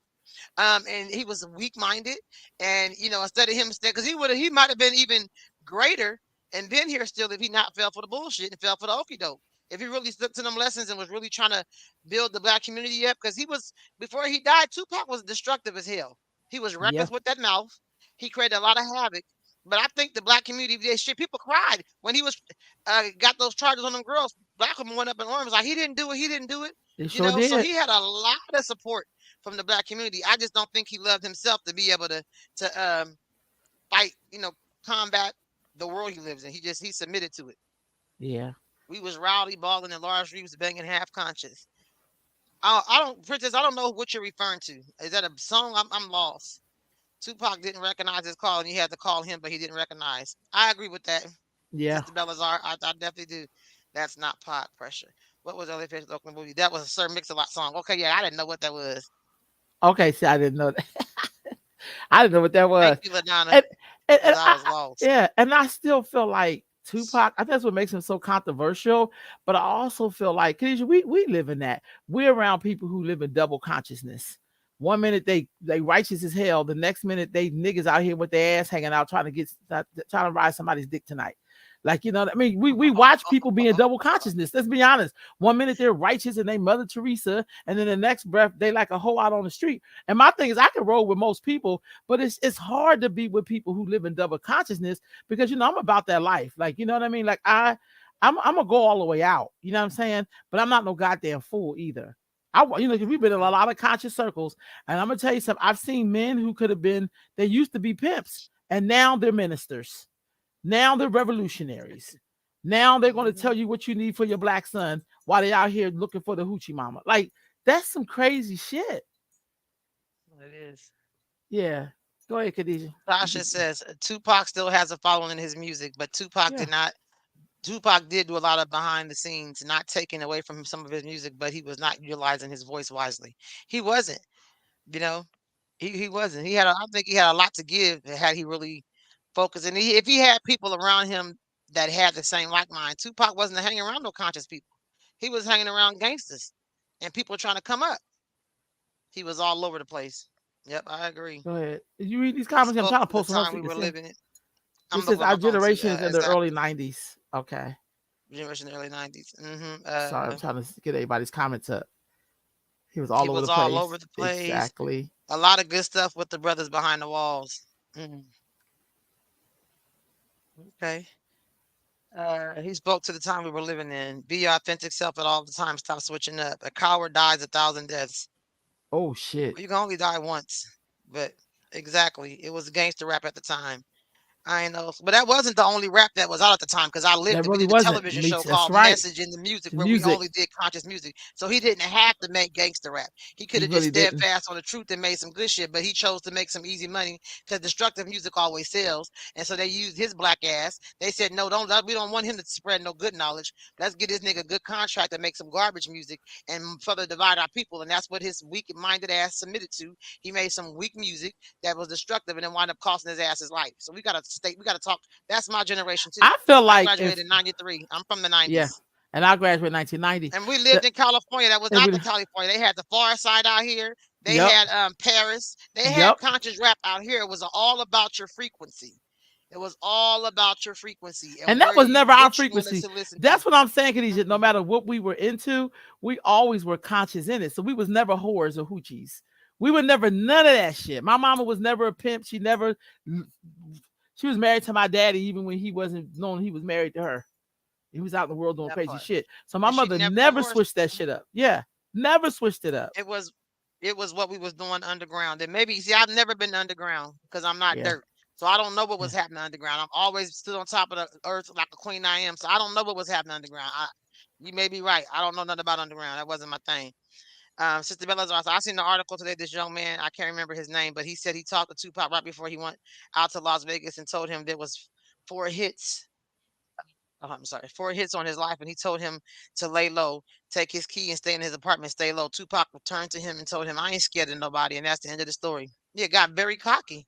and he was weak minded. And instead of him, because he might have been even greater and been here still if he not fell for the bullshit and fell for the okey doke. If he really stuck to them lessons and was really trying to build the black community up, because he was before he died, Tupac was destructive as hell. He was Yeah. reckless with that mouth. He created a lot of havoc. But I think the black community, shit, people cried when he was got those charges on them girls. Black women went up in arms like he didn't do it, he didn't do it. They sure So did. he had a lot of support from the black community. I just don't think he loved himself to be able to fight, combat the world he lives in. He submitted to it. Yeah. We was rowdy, balling in large streets, banging half conscious. I don't, Princess. I don't know what you're referring to. Is that a song? I'm lost. Tupac didn't recognize his call, and you had to call him, but he didn't recognize. I agree with that, Yeah. Sister Belazar. I definitely do. That's not Pac pressure. What was the other face Oakland movie? That was a Sir Mix-a-Lot song. Okay, yeah, I didn't know what that was. Okay, see, I didn't know that. I didn't know what that Thank was. you, Ladonna, And because and I was lost. yeah, and I still feel like Tupac. I think that's what makes him so controversial. But I also feel like, cause we live in that. We're around people who live in double consciousness. One minute they righteous as hell. The next minute they niggas out here with their ass hanging out trying to ride somebody's dick tonight. Like, I mean, we watch people being double consciousness. Let's be honest. One minute they're righteous and they Mother Teresa, and then the next breath they like a hoe out on the street. And my thing is, I can roll with most people, but it's hard to be with people who live in double consciousness because I'm about that life. Like, you know what I mean? Like I'm gonna go all the way out. You know what I'm saying? But I'm not no goddamn fool either. 'cause we've been in a Mm. lot of conscious circles, and I'm gonna tell you something. I've seen men who could have been, they used to be pimps, and now they're ministers. Now they're revolutionaries. Now they're going to tell Mhm. you what you need for your black son while they out here looking for the hoochie mama. Like that's some crazy shit. It is. Yeah. Go ahead, Khadijah. You Tasha could, says Tupac still has a following in his music, but Tupac yeah. did not. Tupac did do a lot of behind the scenes, not taking away from some of his music, but he was not utilizing his voice wisely. He wasn't, you know, he wasn't. He had, I think he had a lot to give had he really focused. And if he had people around him that had the same like mind, Tupac wasn't hanging around no conscious people. He was hanging around gangsters and people trying to come up. He was all over the place. Yep, I agree. Go ahead. Did you read these He comments? I'm spoke trying to to the post them up time so we you can were see them. living in. I'm This looking says at our my phone too. generation is in the early Exactly. 90s. Okay. Generation in the early 90s. Sorry, I'm trying to get everybody's comments up. He was He all over was the all over place. the place. Exactly. A lot of good stuff with the brothers behind the walls. Mm, okay. He spoke to the time we were living in. Be your authentic self at all the time. Stop switching up. A coward dies a thousand deaths. Oh shit. Well, you can only die once. But exactly, it was gangster rap at the time. I know, but that wasn't the only rap that was out at the time because I lived That it. We really did a wasn't. television Me show too. That's called right. Message in the Music The where we music. only did conscious music. So he didn't have to make gangster rap. He could He have just really didn't. steadfast on the truth and made some good shit, but he chose to make some easy money because destructive music always sells. And so they used his black ass. They said, no, don't. We don't want him to spread no good knowledge. Let's get this nigga a good contract and make some garbage music and further divide our people. And that's what his weak-minded ass submitted to. He made some weak music that was destructive and then wound up costing his ass his life. So we gotta stay. We gotta talk. That's my generation too. I feel I like graduated if in '93. I'm from the yeah, '90s, and I graduated in 1990. and we The lived in California. That was and not the we, California. They had the Far Side out here. They yep, had Paris. They had yep. conscious rap out here. It was all about your frequency. It was all about your frequency And and that where was you never our what you wanted frequency. to listen to. That's what I'm saying, Khadijah. No Mm-mm. matter what we were into, we always were conscious in it. So we was never whores or hoochies. We were never none of that shit. My mama was never a pimp. She never. She was married to my daddy even when he wasn't known he was married to her. He was out in the world doing That crazy part. shit. So my And she mother never been never horse. switched that shit up. Yeah, never switched it up. It was it was what we was doing underground. And maybe see, I've never been underground because I'm not Yeah, dirt. So I don't know what yeah. was happening underground. I'm always stood on top of the earth like a queen I am. So I don't know what was happening underground. You may be right. I don't know nothing about underground. That wasn't my thing. Sister Bella's also, I seen the article today. This young man, I can't remember his name, but he said he talked to Tupac right before he went out to Las Vegas and told him there was four hits. I'm sorry, four hits on his life, and he told him to lay low, take his key, and stay in his apartment, stay low. Tupac returned to him and told him, "I ain't scared of nobody," and that's the end of the story. Yeah, got very cocky.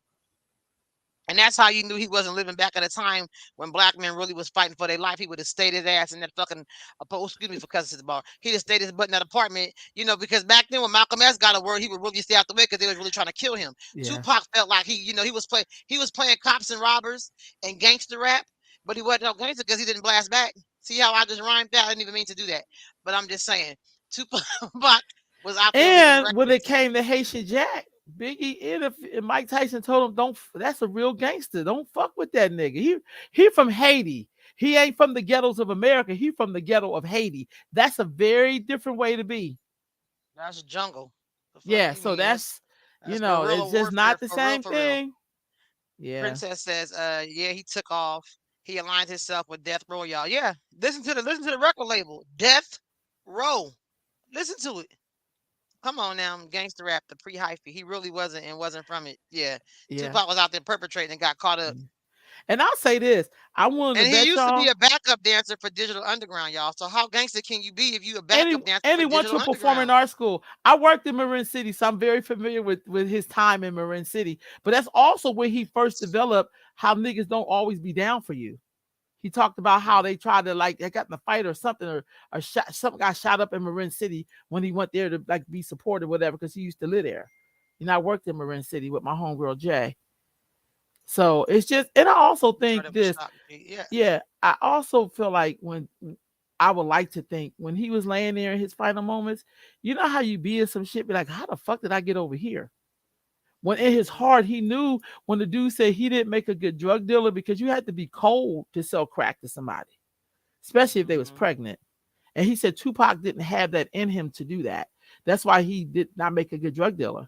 And that's how you knew he wasn't living back at a time when black men really was fighting for their life. He would have stayed his ass in that fucking, excuse me for cussing to the bar. He'd have stayed his butt in that apartment, because back then when Malcolm X got a word, he would really stay out the way because they was really trying to kill him. Yeah. Tupac felt like he was playing cops and robbers and gangster rap, but he wasn't no gangster because he didn't blast back. See how I just rhymed that? I didn't even mean to do that, but I'm just saying, Tupac was out there living And when it reckless. came to Haitian Jack, Biggie and Mike Tyson told him, "Don't. That's a real gangster. Don't fuck with that nigga. He from Haiti. He ain't from the ghettos of America. He from the ghetto of Haiti. That's a very different way to be. That's jungle. The fuck Yeah. you So mean? That's it's guerrilla just warfare not the for real, same for real. thing. Yeah. Princess says, yeah, he took off. He aligned himself with Death Row, y'all. Yeah, listen to the record label, Death Row. Listen to it. Come on now, gangster rap, the pre-hyphy. He really wasn't from it. Yeah, Yeah. Tupac was out there perpetrating and got caught up. Mm. And I'll say this: I'm willing to And he bet used to be y'all a backup dancer for Digital Underground, y'all. So how gangster can you be if you a any backup dancer for anyone Digital to perform in Underground? our school. I worked in Marin City, so I'm very familiar with his time in Marin City. But that's also where he first developed how niggas don't always be down for you. He talked about how Mhm. they tried to they got in a fight or something or shot, something got shot up in Marin City when he went there to like be supported, whatever, because he used to live there. I worked in Marin City with my homegirl Jay. So it's just, and I also think Started with this, Shock G. Yeah. yeah, I also feel like when I would like to think when he was laying there in his final moments, you know how you be in some shit, be like, how the fuck did I get over here? When in his Mhm. heart, he knew when the dude said he didn't make a good drug dealer because you had to be cold to sell crack to somebody, especially if they was Mhm. pregnant. And he said Tupac didn't have that in him to do that. That's why he did not make a good drug dealer.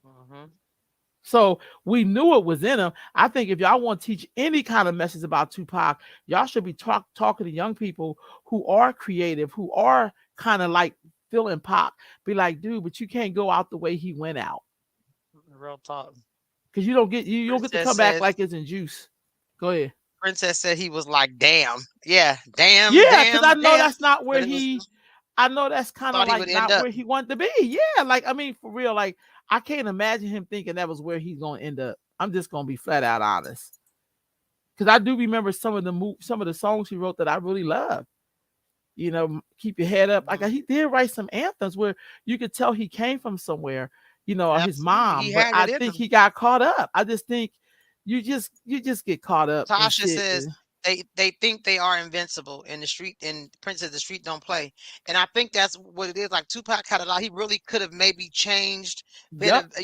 Hmm. So we knew it was in him. I think if y'all want to teach any kind of message about Tupac, y'all should be talking to young people who are creative, who are kind of like feeling Pac. Be like, dude, but you can't go out the way he went out Real talk. because you don't get to Princess come back says like it's in juice. Go ahead. Princess said he was like, damn. Yeah, damn, Yeah, because I damn, know damn. that's not where But it was he. I know that's kind of thought he would like end not up. where he wanted to be. Yeah, like I mean, for real, like I can't imagine him thinking that was where he's gonna end up. I'm just gonna be flat out honest. Because I do remember some of the songs he wrote that I really love. You know, keep your head up. Like Mhm. he did write some anthems where you could tell he came from somewhere. You know, or his Absolutely. mom. He But had I it in think him. he got caught up. I just think you just get caught up and Tasha shit. says they think they are invincible in the street, and Prince says the street don't play. And I think that's what it is. Like Tupac had a lot. He really could have maybe changed, been Yep. a,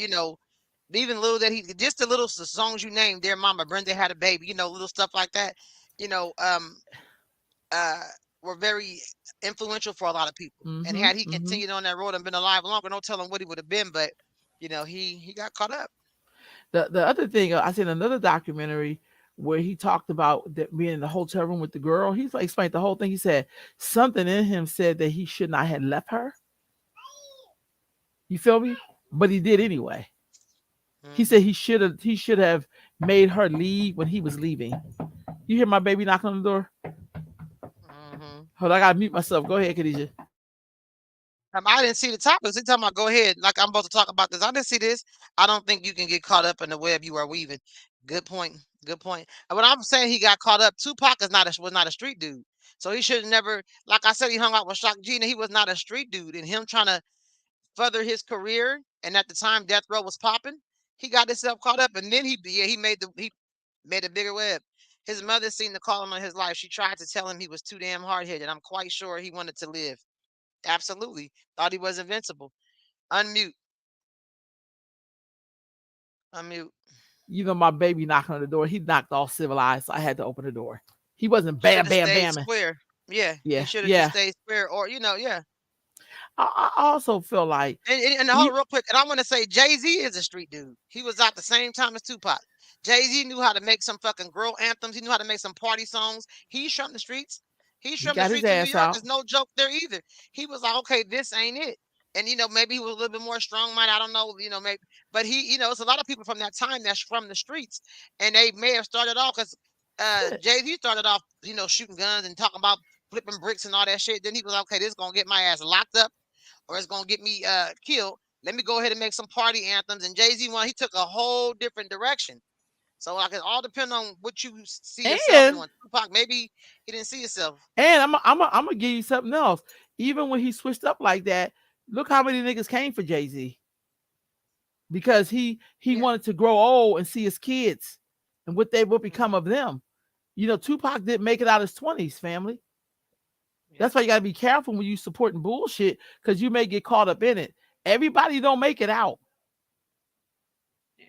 even little that he just the little songs you named, Dear Mama, Brenda had a baby, little stuff like that, you know, um, uh, were very influential for a lot of people. And Mm-hmm. had he Mm-hmm. continued on that road and been alive longer, no telling what he would have been. But he got caught up. The other thing I seen another documentary where he talked about that being in the hotel room with the girl. He's like explained the whole thing. He said something in him said that he should not have left her. You feel me? But he did anyway. He said Hmm. he should have made her leave when he was leaving. You hear my baby knocking on the door? Hmm. Hold on, I gotta mute myself. Go ahead, Khadijah. I didn't see the topics. They talking about go ahead, like I'm supposed to talk about this. I didn't see this. I don't think you can get caught up in the web you are weaving. Good point. Good point. And when I'm saying he got caught up, Tupac was not a street dude. So he should have never, like I said, he hung out with Shock G, and he was not a street dude. And him trying to further his career, and at the time Death Row was popping, he got himself caught up, and then he made a bigger web. His mother seen the calling on his life. She tried to tell him he was too damn hard headed. I'm quite sure he wanted to live. Absolutely. Thought he was invincible. Unmute. Unmute. You know my baby knocking on the door. He knocked all civilized, so I had to open the door. He wasn't bam, Should have bam, stayed bamming. square. Yeah, he Yeah, should have just yeah. stayed square, or yeah. I also feel like And hold he real quick, and I want to say Jay-Z is a street dude. He was out the same time as Tupac. Jay-Z knew how to make some fucking girl anthems. He knew how to make some party songs. He's from the streets. He's he from the got his streets in New ass York. out. There's no joke there either. He was like, okay, this ain't it. And maybe he was a little bit more strong-minded. I don't know, maybe, but it's a lot of people from that time that's from the streets, and they may have started off because Shit. Jay-Z started off, shooting guns and talking about flipping bricks and all that shit. Then he was like, okay, this is gonna get my ass locked up or it's gonna get me killed. Let me go ahead and make some party anthems. And Jay Z one, he took a whole different direction. So like it all depends on what you see yourself And doing. Tupac, maybe he didn't see himself. I'm gonna give you something else. Even when he switched up like that, look how many niggas came for Jay Z because he Yeah, wanted to grow old and see his kids and what they would become hmm, of them. You know, Tupac didn't make it out his 20s, family. yeah. That's why you gotta be careful when you supporting bullshit because you may get caught up in it. Everybody don't make it out.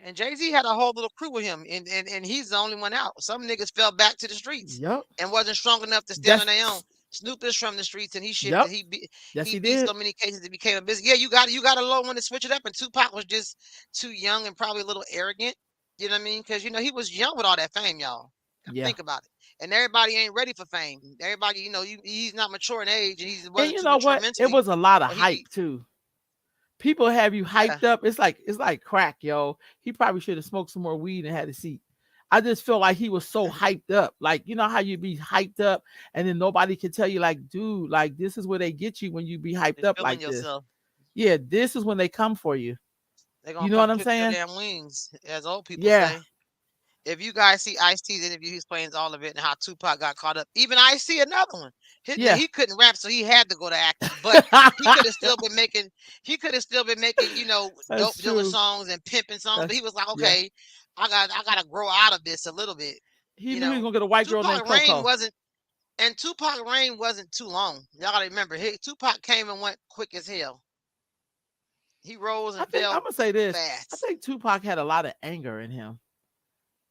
And Jay Z had a whole little crew with him, and he's the only one out. Some niggas fell back to the streets Yep. and wasn't strong enough to stand on That's their own. Snoop is from the streets, and he shifted. yep. Yes, He he beat did. so many cases it became a business. Yeah, you got a low one to switch it up, and Tupac was just too young and probably a little arrogant. You know what I mean? Because he was young with all that fame, y'all. Yeah. Think about it. And everybody ain't ready for fame. Everybody, he's not mature in age, and he And wasn't you too know mature what? It mentally. was a lot of So hype too. People have you yeah, hyped up. It's like crack, yo. He probably should have smoked some more weed and had a seat. I just feel like he was so hyped up. Like, you know how you be hyped up and then nobody can tell you, like, dude, like this is where they get you when you be hyped you're up feeling like this. yourself. Yeah, this is when they come for you. They're gonna You know come what I'm clip your saying? damn wings, as old people Yeah. say. If you guys see Ice-T's interview, he explains all of it and how Tupac got caught up. Even Ice-T, another one. Now Yeah. he couldn't rap, so he had to go to acting. But he could have still been making. He could have still been making, dope That's dealer true. songs and pimping songs. But he That's was like, yeah. okay, I gotta grow out of this a little bit. He You knew he was know, gonna get a white girl named Tupac reign Coco. wasn't, and Tupac reign wasn't too long. Y'all gotta remember, Tupac came and went quick as hell. He rose I and think I'm fell gonna say this. I fast. think Tupac had a lot of anger in him.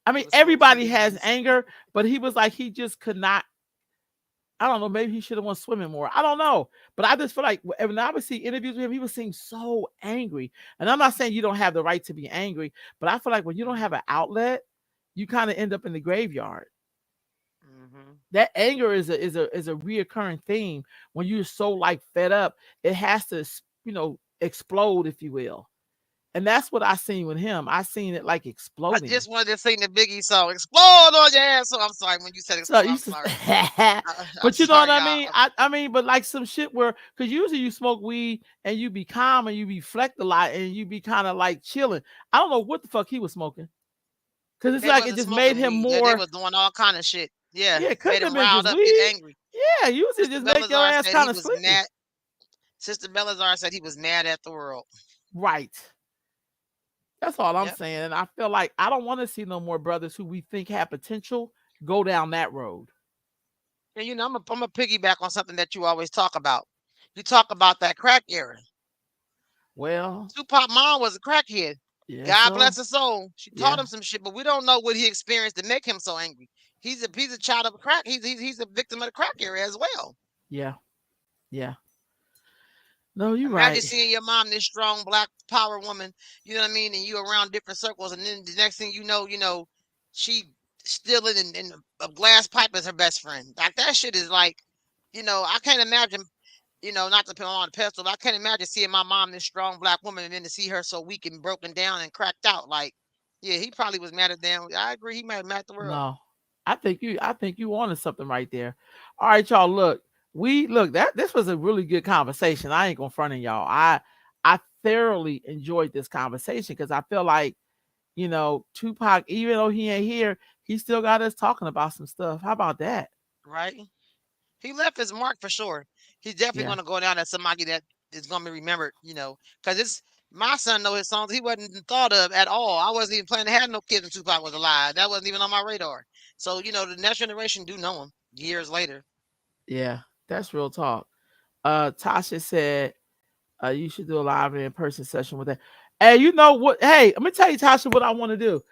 I He mean, was smoking everybody has bees. anger, but he was like he just could not. I don't know, maybe he should have went swimming more. I don't know. But I just feel like when I would see interviews with him, he would seem so angry. And I'm not saying you don't have the right to be angry, but I feel like when you don't have Mhm. an outlet, you kind of end up in the graveyard. Mhm. That anger is a reoccurring theme. When you're so like fed up, it has to, explode, if you will. And that's what I seen with him. I seen it like I exploding. just wanted to sing the Biggie song, "Explode on your ass." So I'm sorry when you said So explode. you I'm used sorry. I'm but you know what sorry, I y'all. mean? I mean, but like some shit where, because usually you smoke weed and you be calm and you reflect a lot and you be kind of like chilling. I don't know what the fuck he was smoking. Cause it's They like it wasn't just made smoking him weed. They more. was doing all kind of shit. Yeah, Yeah, it made couldn't him have been riled just up, get weed. angry. Yeah, usually Sister just make your Belazar ass said kind he of was sleepy. mad. Sister Belazar said he was mad at the world. Right. That's all I'm Yep. saying. And I feel like I don't want to see no more brothers who we think have potential go down that road. And I'm a piggyback on something that you always talk about. You talk about that crack era. Well, Tupac mom was a crackhead. yeah, God bless so her soul. She taught yeah, him some shit, but we don't know what he experienced to make him so angry. He's a child of crack. He's a victim of the crack era as well. yeah, yeah. No, you're Imagine right. seeing your mom, this strong black power woman, you know what I mean, and you around different circles, and then the next thing she stealing and a glass pipe as her best friend. Like that shit is like, I can't imagine, not to put on the pedestal, but I can't imagine seeing my mom, this strong black woman, and then to see her so weak and broken down and cracked out. Like, yeah, he probably was mad at them. I agree, he might have mad at the world. No, I think you wanted something right there. All right, y'all. Look, we look that this was a really good conversation. I ain't gonna front on y'all. I thoroughly enjoyed this conversation because I feel like Tupac, even though he ain't here, he still got us talking about some stuff. How about that? Right? He left his mark for sure. He's definitely Yeah, going to go down as somebody that is going to be remembered, because it's my son know his songs. He wasn't thought of at all. I wasn't even planning to have no kids when Tupac was alive. That wasn't even on my radar. So, the next generation do know him years later. yeah, that's real talk. Tasha said, you should do a live in person session with that. Hey, you know what? Hey, let me tell you, Tasha, what I want to do.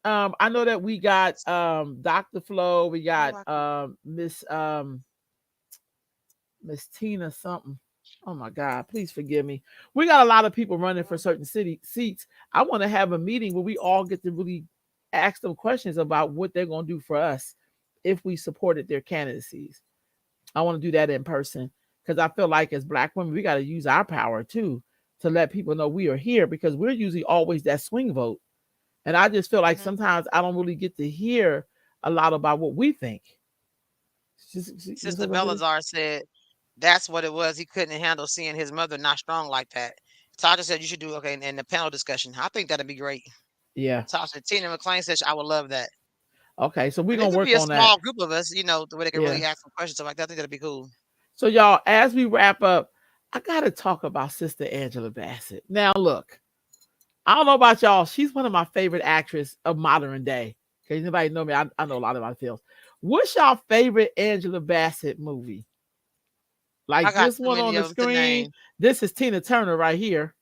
I know that we got Dr. Flo, we Oh, got I can. Miss Tina something. Oh my God, please forgive me. We got a lot of people running for certain city seats. I want to have a meeting where we all get to really ask them questions about what they're gonna do for us if we supported their candidacies. I want to do that in person because I feel like as black women, we got to use our power too to let people know we are here because we're usually always that swing vote. And I just feel like Mhm. sometimes I don't really get to hear a lot about what we think. You Sister said something? Belazar said that's what it was. He couldn't handle seeing his mother not strong like that. Tasha said you should do okay in the panel discussion. I think that'd be great. Yeah. Tasha Tina McClain said I would love that. Okay. So we're And it gonna could work be a on that. small group of us, the way they could Yeah. really ask some questions, stuff like that. I think that'd be cool. So y'all, as we wrap up, I gotta talk about Sister Angela Bassett. Now look, I don't know about y'all. She's one of my favorite actresses of modern day. Okay, anybody know me? I know a lot of my films. What's y'all favorite Angela Bassett movie? I Like got this too one on many the of them to screen. name. This is Tina Turner right here.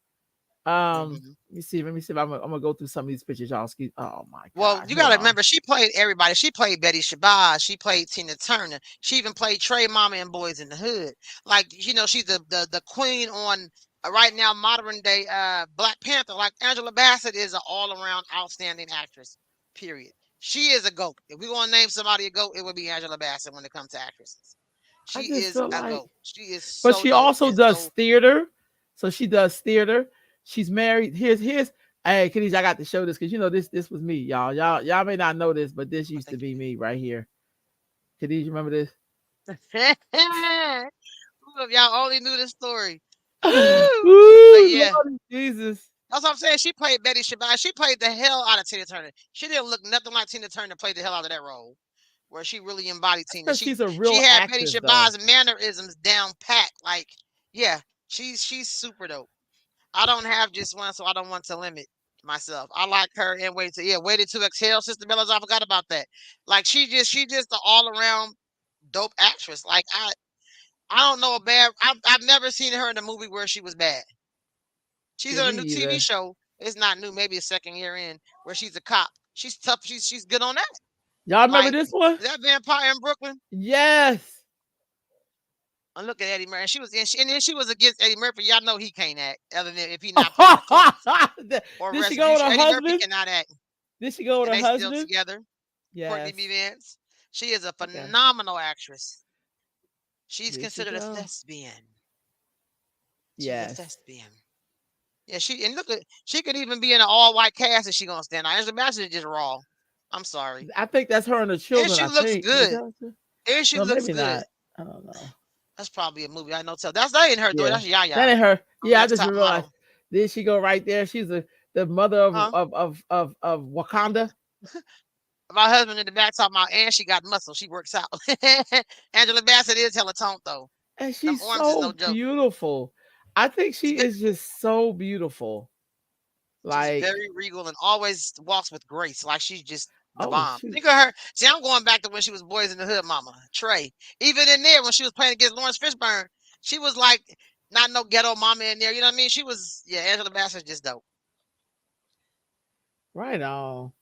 Hmm. Let me see. Let me see if I'm gonna go through some of these pictures, y'all. Excuse. Oh my Well, God. you Hold got to on. remember, she played everybody. She played Betty Shabazz. She played Tina Turner. She even played Trey Mama and Boys in the Hood. Like, she's the queen on right now, modern day Black Panther. Like, Angela Bassett is an all around outstanding actress, period. She is a GOAT. If we want to name somebody a GOAT, it would be Angela Bassett when it comes to actresses. I She just is feel a like, GOAT. She is but so she dope also and does so. theater. So she does theater. She's married. Here's. Hey, Khadijah, I got to show this because this was me, y'all. Y'all may not know this, but this I used to think be me right here. Khadijah, remember this? Who if y'all only knew this story. Woo! But Ooh, yeah. Lord Jesus. That's what I'm saying. She played Betty Shabazz. She played the hell out of Tina Turner. She didn't look nothing like Tina Turner. Played the hell out of that role, where she really embodied That's Tina. because She she's a she real had Betty actress, though. Shabazz's mannerisms down pat. Like, yeah, she's super dope. I don't have just one, so I don't want to limit myself. I like her and waited to exhale. Sister Bella's, I forgot about that. Like she just an all around dope actress. Like I don't know a bad. I've never seen her in a movie where she was bad. She's Yeah, on me a new TV either. show. It's not new, maybe a second year in, where she's a cop. She's tough. She's good on that. Y'all remember Like, this one? is that Vampire in Brooklyn? Yes. And look at Eddie Murphy. And she was and then she was against Eddie Murphy. Y'all know he can't act other than if he not playing a part or Did she go with retribution. her Eddie Murphy husband? cannot act. Did she go with And her they still husband? together. Courtney B. Yes. Vance. She is a Okay. phenomenal actress. She's There she considered a go. thespian. She's a Yes. thespian. Yeah, she and look at she could even be in an all white cast if she gonna stand out. Angela Bassett is just raw. I'm sorry. I think that's her and the And children. she I looks think. Is good. that what you- And she No, looks maybe good. not. I don't know. That's probably a movie. I know. Tell that's that ain't her daughter. Yeah, That's that Yaya ain't her. from Yeah, I Next just Top realized. Model. Did she go right there? She's the mother Huh? of Wakanda, My husband in the back talking about, and she got muscle. She works out. Angela Bassett is hella toned though. and Them she's arms is no so joke. beautiful. I think She's she is just so beautiful. She's Like, very regal and always walks with grace, like she's just the oh bomb. shoot, Think of her. See, I'm going back to when she was Boys in the Hood, Mama Trey. Even in there, when she was playing against Lawrence Fishburne, she was like not no ghetto mama in there. You know what I mean? She was yeah. Angela Bassett's just dope. right on.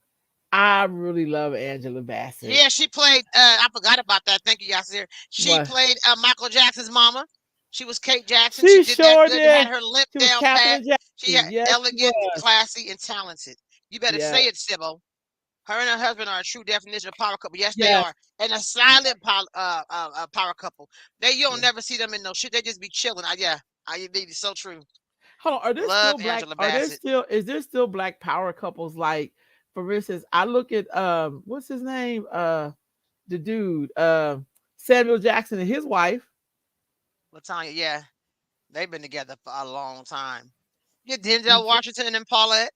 I really love Angela Bassett. Yeah, she played. I forgot about that. Thank you, Yasir. She What played Michael Jackson's mama. She was Kate Jackson. She she did that sure good. Had did. her lip She was down pat. Catherine She had Jackson. Yes, she elegant, was. classy, and talented. You better Yeah, say it, Sybil. Her and her husband are a true definition of power couple. Yes, they yes, are, and a silent power couple. You don't yeah. never see them in no shit. They just be chilling. Yeah, it's so true. Hold on, are there Love still black? Angela Are there Bassett. still? Is there still black power couples? Like, for instance, I look at what's his name? The dude, Samuel Jackson and his wife. Latanya, yeah, they've been together for a long time. Yeah, Denzel Washington and Paulette.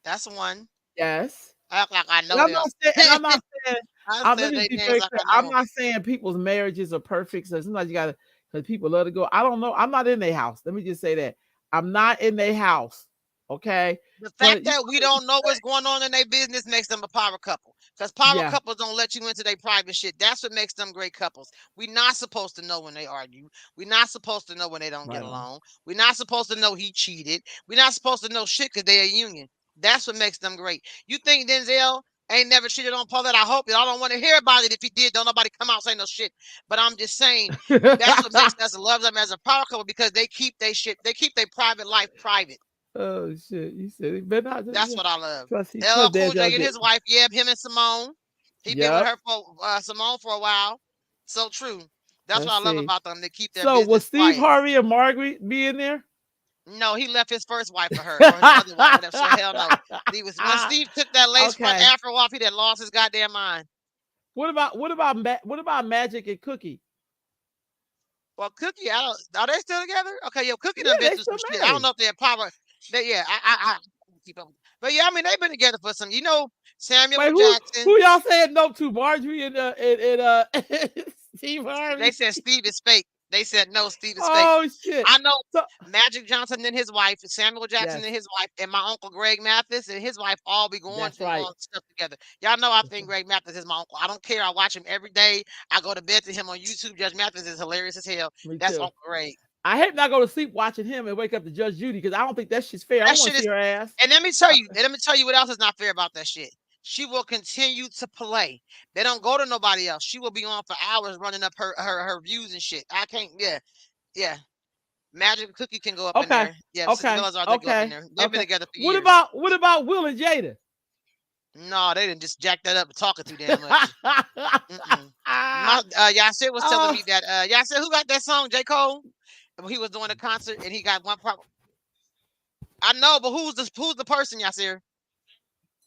That's the one. Yes. I act like I And know I'm them. not saying, and I'm not saying, I let said me they be names very like clear. I know I'm them. not saying people's marriages are perfect. So sometimes you gotta, because people love to go. I don't know. I'm not in their house. Let me just say that I'm not in their house. Okay, The fact but you that we don't know what's going on in their business makes them a power couple. Because power yeah, couples don't let you into their private shit. That's what makes them great couples. We're not supposed to know when they argue. We're not supposed to know when they don't get right on. along. We're not supposed to know he cheated. We're not supposed to know shit because they're a union. That's what makes them great. You think Denzel ain't never cheated on Paulette? I hope y'all don't want to hear about it. If he did, don't nobody come out and say no shit. But I'm just saying that's what makes us love them as a power couple because they keep their shit, they keep their private life private. Oh shit! You said it better not. That's what I love. Trust LL Cool J Denzel and did. his wife, yeah, him and Simone. He been with Yep. her for Simone for a while. So true. That's what Let's I love see. about them. They keep their So was business Steve quiet. Harvey and Margaret be in there? No, he left his first wife for her or his other wife, whatever. So hell no. He was when Steve took that lace front Okay. afro off, he done lost his goddamn mind. What about Magic and Cookie? Well, Cookie, I don't. Are they still together? Okay, yo, Cookie Yeah, done been they through some still shit. I don't married. know if they're power. They, yeah, I keep up. But yeah, I mean they've been together for some. Wait, Samuel who Jackson. who y'all saying no to? Marjorie and Steve They Harvey. said Steve is fake. They said no, Steve is fake. Oh shit. I know So Magic Johnson and his wife, Samuel Jackson yes, and his wife, and my uncle Greg Mathis and his wife all be going that's through right. long stuff together. Y'all know I That's think right. Greg Mathis is my uncle. I don't care. I watch him every day. I go to bed to him on YouTube. Judge Mathis is hilarious as hell. Me That's too. Uncle Greg. I hate not go to sleep watching him and wake up to Judge Judy because I don't think that shit's fair. I That don't want shit to see is, her ass. let me tell you what else is not fair about that shit. She will continue to play. They don't go to nobody else. She will be on for hours running up her views and shit. I can't. Yeah, yeah. Magic Cookie can go up in Okay. there. Yeah, Okay. Villas are they go up in Okay. there. They've been Okay. together for What years. about what about Will and Jada? No, they didn't just jack that up and talking too damn much. Mm-mm. My Yasir was telling Oh, me that Yasir, who got that song? J. Cole? When he was doing a concert and he got one part. I know, but who's the person, Yasir?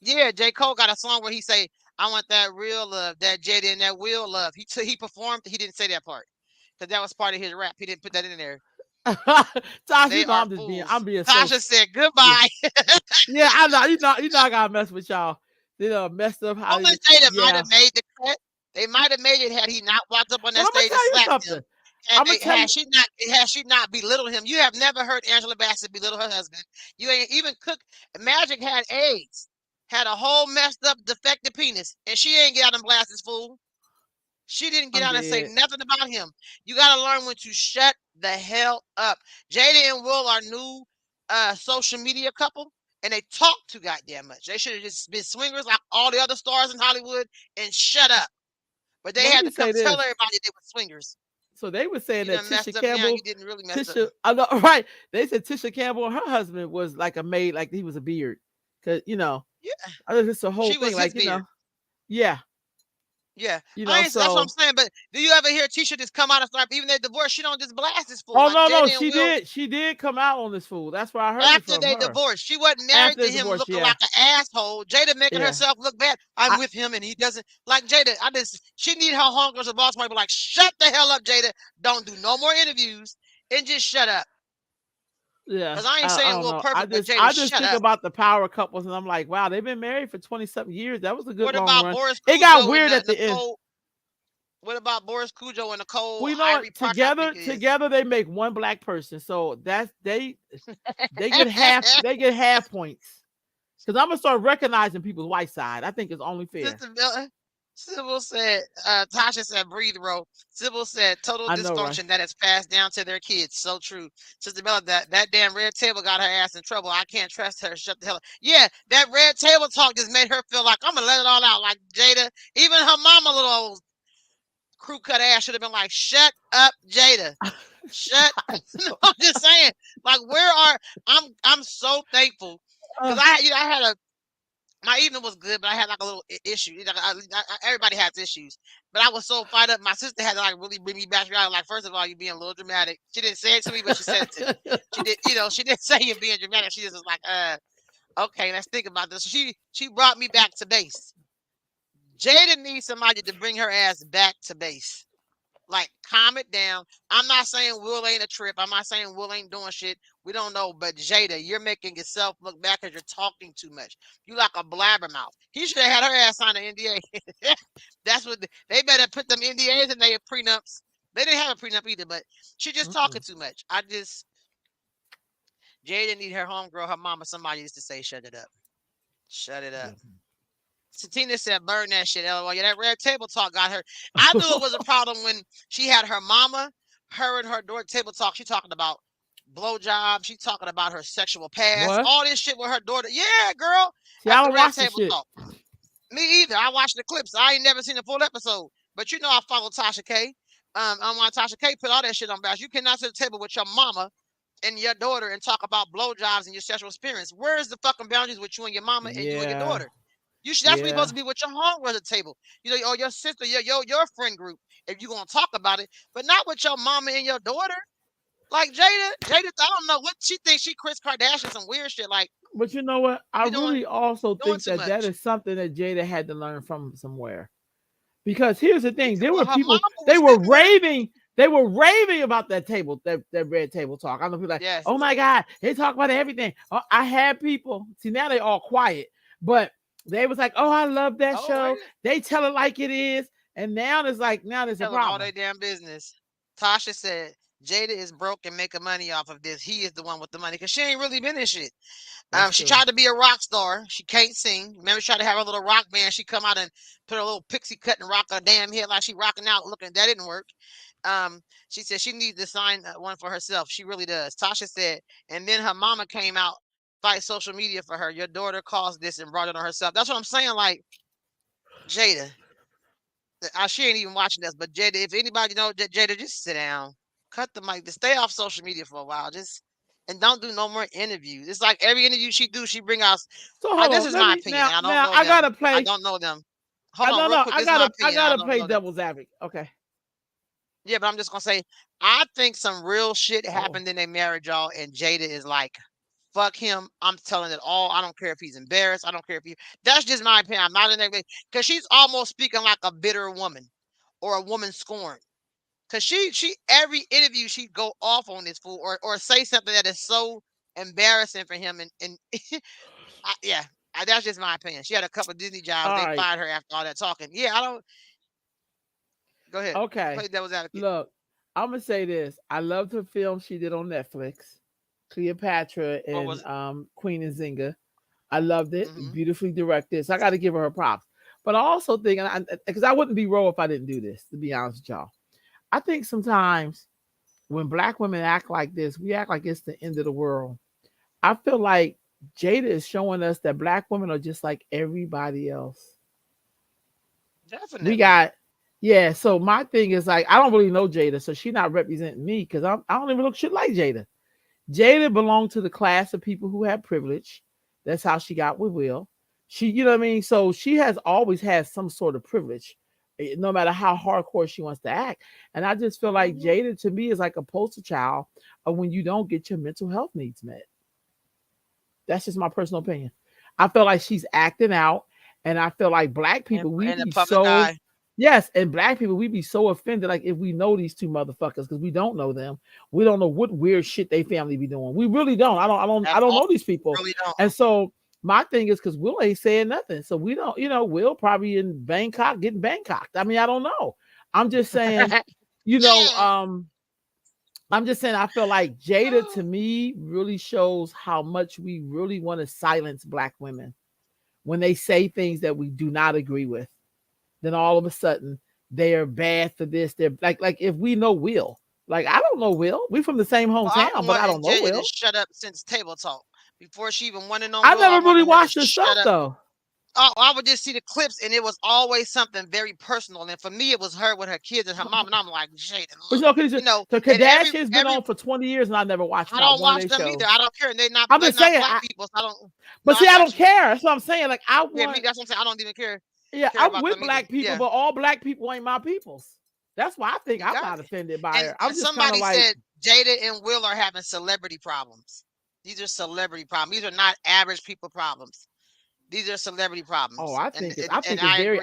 Yeah, J. Cole got a song where he say, I want that real love, that Jada and that will love. He performed, he didn't say that part. Because that was part of his rap. He didn't put that in there. Tosh, They are I'm fools. being so Tasha said yeah. goodbye. Yeah, I know. I gotta mess with y'all. They done messed up how Only they Jada might yeah. have made the cut. They might have made it had he not walked up on But that I'm gonna stage and tell you slapped him. something. I'm gonna tell you Had she not belittled him. You have never heard Angela Bassett belittle her husband. You ain't even cook. Magic had AIDS, had a whole messed up defective penis, and she ain't get out and blast this fool. She didn't get I'm out and say dead. nothing about him. You got to learn when to shut the hell up. Jada and Will are new social media couple, and they talk too goddamn much. They should have just been swingers like all the other stars in Hollywood and shut up. But they Well, let had me to come say tell this. everybody they were swingers. So they were saying You that done Tisha messed up now. You Campbell, didn't really mess up. Tisha, I know, right? They said Tisha Campbell and her husband was like a maid, like he was a beard, because Yeah, I think it's a whole she thing, was his like beard. yeah, Yeah, I ain't. That's what I'm so. saying. But do you ever hear Tisha just come out and start? Even they divorced, she don't just blast this fool Oh like no, no, Jada and she Will. did. She did come out on this fool. That's where I heard it After from they her. divorced, she wasn't married After to the him divorce, looking yeah. like an asshole. Jada making Yeah. herself look bad. I'm I with him and he doesn't like Jada. She need her homegirls in Baltimore to be like, shut the hell up, Jada. Don't do no more interviews and just shut up. yeah. Cause I ain't I saying don't Will know. perfect, but Jada, I just shut think up. about the power couples and I'm like, wow, they've been married for 20 something years. That was a good What long about run. Boris It got Cujo and weird at the end. Nicole? What about Boris Cujo and Well, Nicole you know Ivory what? Park? I think Together, it is. together they make one black person. So that's they get half points. Because I'm gonna start recognizing people's white side. I think it's only fair. Sister Miller, Sybil said, Tasha said, breathe, bro. Sybil said, total I know, right? dysfunction that is passed down to their kids. So true. Sister Bella, that damn red table got her ass in trouble. I can't trust her. Shut the hell up. Yeah, that red table talk just made her feel like I'm going to let it all out. Like Jada, even her mama, little old crew cut ass, should have been like, shut up, Jada. Shut. No, I'm just saying. Like, I'm so thankful. Uh, Because I had a, my evening was good, but I had like a little issue. Everybody has issues, but I was so fired up. My sister had to like really bring me back around. Like, first of all, you're being a little dramatic. She didn't say it to me, but she said it to me. She did, she didn't say you're being dramatic. She just was like, okay, let's think about this. She brought me back to base. Jada needs somebody to bring her ass back to base. Like, calm it down. I'm not saying Will ain't a trip. I'm not saying Will ain't doing shit. We don't know. But Jada, you're making yourself look bad because you're talking too much. You like a blabbermouth. He should have had her ass sign an NDA. That's what they better put them NDAs in their prenups. They didn't have a prenup either, but she just talking mm-mm. too much. Jada need her homegirl, her mama, somebody used to say, shut it up. Shut it up. Yeah. Satina said, burn that shit. LOL. Yeah, that red table talk got her. I knew it was a problem when she had her mama, her and her daughter table talk. She talking about blowjob. She talking about her sexual past. What? All this shit with her daughter. Yeah, girl. See, At I the don't red watch the table shit. talk. Me either. I watched the clips. I ain't never seen a full episode. But I follow Tasha K. I'm on Tasha K. Put all that shit on blast. You cannot sit at the table with your mama and your daughter and talk about blowjobs and your sexual experience. Where's the fucking boundaries with you and your mama and you and your Yeah. daughter? That's what you're supposed Yeah. to be with your homegirl at the table. Or your sister, your friend group, if you're gonna talk about it, but not with your mama and your daughter. Like Jada, I don't know what she thinks. She Chris Kardashian, some weird shit. Like But you know what? I you doing really also doing think too that that much. is something that Jada had to learn from somewhere. Because here's the thing, Yeah, there well, were her people, mama was sitting there. they were raving about that table, that red table talk. I know people like, Yes. oh my God, they talk about everything. Oh, I had people, see now they all quiet, but they was like, oh, I love that Oh, wait. show. They tell it like it is. And now it's like, now there's a Telling all problem. their damn business. Tasha said Jada is broke and making money off of this. He is the one with the money because she ain't really been in shit. That's She true. tried to be a rock star. She can't sing. Remember, she tried to have a little rock band. She come out and put a little pixie cut and rock her damn head like she rocking out. Looking, that didn't work. She said she needs to sign one for herself. She really does. Tasha said, and then her mama came out, fight social media for her. Your daughter caused this and brought it on herself. That's what I'm saying. Like Jada, she ain't even watching this, but Jada, if anybody knows Jada, just sit down, cut the mic, just stay off social media for a while, just and don't do no more interviews. It's like every interview she do, she bring out. So hold This on. is Let my me opinion. now I don't now know I them. gotta I play. don't know them. Hold I on, no real no quick. This is my I opinion. I gotta don't play know them. devil's advocate. Okay. Yeah, but I'm just gonna say, I think some real shit Oh. happened in their marriage, y'all, and Jada is like, fuck him. I'm telling it all. I don't care if he's embarrassed. I don't care if he. That's just my opinion. I'm not in there because she's almost speaking like a bitter woman or a woman scorned. Cause she every interview she'd go off on this fool or say something that is so embarrassing for him and yeah, that's just my opinion. She had a couple of Disney jobs. All They right. fired her after all that talking. Yeah, I don't. Go ahead. Okay. Play devil's advocate. Look, I'm gonna say this. I loved her film she did on Netflix, Cleopatra What and was it? Queen and Zinga. I loved it. Mm-hmm. Beautifully directed. So I got to give her props. But I also think, and because I wouldn't be Ro if I didn't do this, to be honest with y'all. I think sometimes when black women act like this, we act like it's the end of the world. I feel like Jada is showing us that black women are just like everybody else. We Definitely. got Yeah, so my thing is like I don't really know Jada, so she not representing me because I don't even look shit like Jada. Jada belonged to the class of people who had privilege. That's how she got with Will. She, you know what I mean? So she has always had some sort of privilege, no matter how hardcore she wants to act. And I just feel like Mhm. Jada to me is like a poster child of when you don't get your mental health needs met. That's just my personal opinion. I feel like she's acting out, and I feel like black And people, we in the be public so eye. yes, and black people, we be so offended. Like if we know these two motherfuckers, because we don't know them, we don't know what weird shit they family be doing. We really don't. I At don't all. know these people, Really don't. and so my thing is because Will ain't saying nothing, so we don't. You know, Will probably in Bangkok getting Bangkoked. I mean, I don't know. I'm just saying, you know, I'm just saying I feel like Jada to me really shows how much we really want to silence black women when they say things that we do not agree with. Then all of a sudden they are bad for this. They're like if we know Will, like I don't know Will. We from the same Well, I've been hometown, but I wanting don't know Jada to Will. shut up since Table Talk. Before she even wanted on I Will, I never really wanted her to watched her shut stuff up. though. Oh, I would just see the clips, and it was always something very personal. And for me, it was her with her kids and her mom. And I'm like, Jada, But look, you know, because the and Kardashians been on for 20 years and I never watched I not don't one of watch their them either. shows. I don't care. And I'm they're just not saying, black people, so I don't. No, but I see, I got don't you. care. That's what I'm saying. Like I Yeah, me. want, That's what I'm saying. I don't even yeah, care I'm about with them either. black people, Yeah, but all black people ain't my peoples. That's why I think you I'm got not it. offended by And her. I'm just kind of somebody like, said Jada and Will are having celebrity problems. These are celebrity problems. These are not average people problems. These are celebrity oh, problems. I And think it's I very, agree.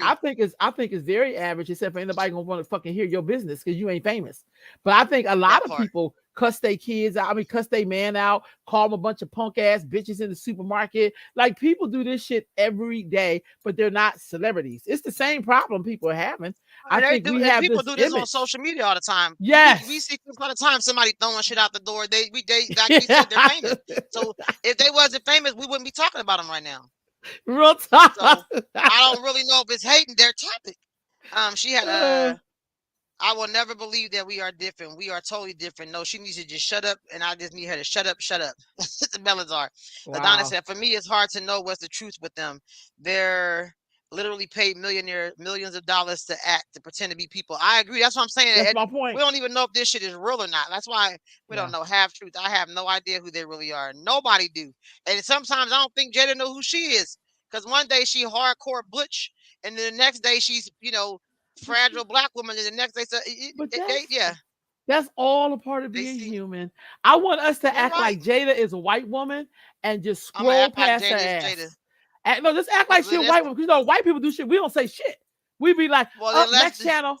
I think it's very average, except for anybody gonna want to fucking hear your business because you ain't famous. But I think a lot That of part. people cuss their kids out. I mean, cuss their man out, call them a bunch of punk ass bitches in the supermarket. Like people do this shit every day, but they're not celebrities. It's the same problem people are having. I And they think do, we and have people this do this on image. social media all the time. We Yes. see people all the time. Somebody throwing shit out the door. They like we said they're Yeah. famous. So if they wasn't famous, we wouldn't be talking about them right now. Real talk. So I don't really know if it's hating their topic. She had Uh, I will never believe that we are different. We are totally different. No, she needs to just shut up, and I just need her to shut up, shut up. The Melazar. Adonis wow. said, for me, it's hard to know what's the truth with them. They're literally paid millions of dollars to act, to pretend to be people. I agree. That's what I'm saying. That's And my we point. don't even know if this shit is real or not. That's why we don't Yeah. know half truth. I have no idea who they really are. Nobody do. And sometimes I don't think Jada know who she is. Because one day she hardcore butch, and then the next day she's, But she fragile black woman, and the next day, so but yeah, that's all a part of they being see. human. I want us to You're act right. like Jada is a white woman and just I'm gonna scroll act like past her Jada is Jada. ass. No, just act like Well, she then a let's white woman. 'Cause, you know, white people do shit. We don't say shit. We be like, well then up next channel.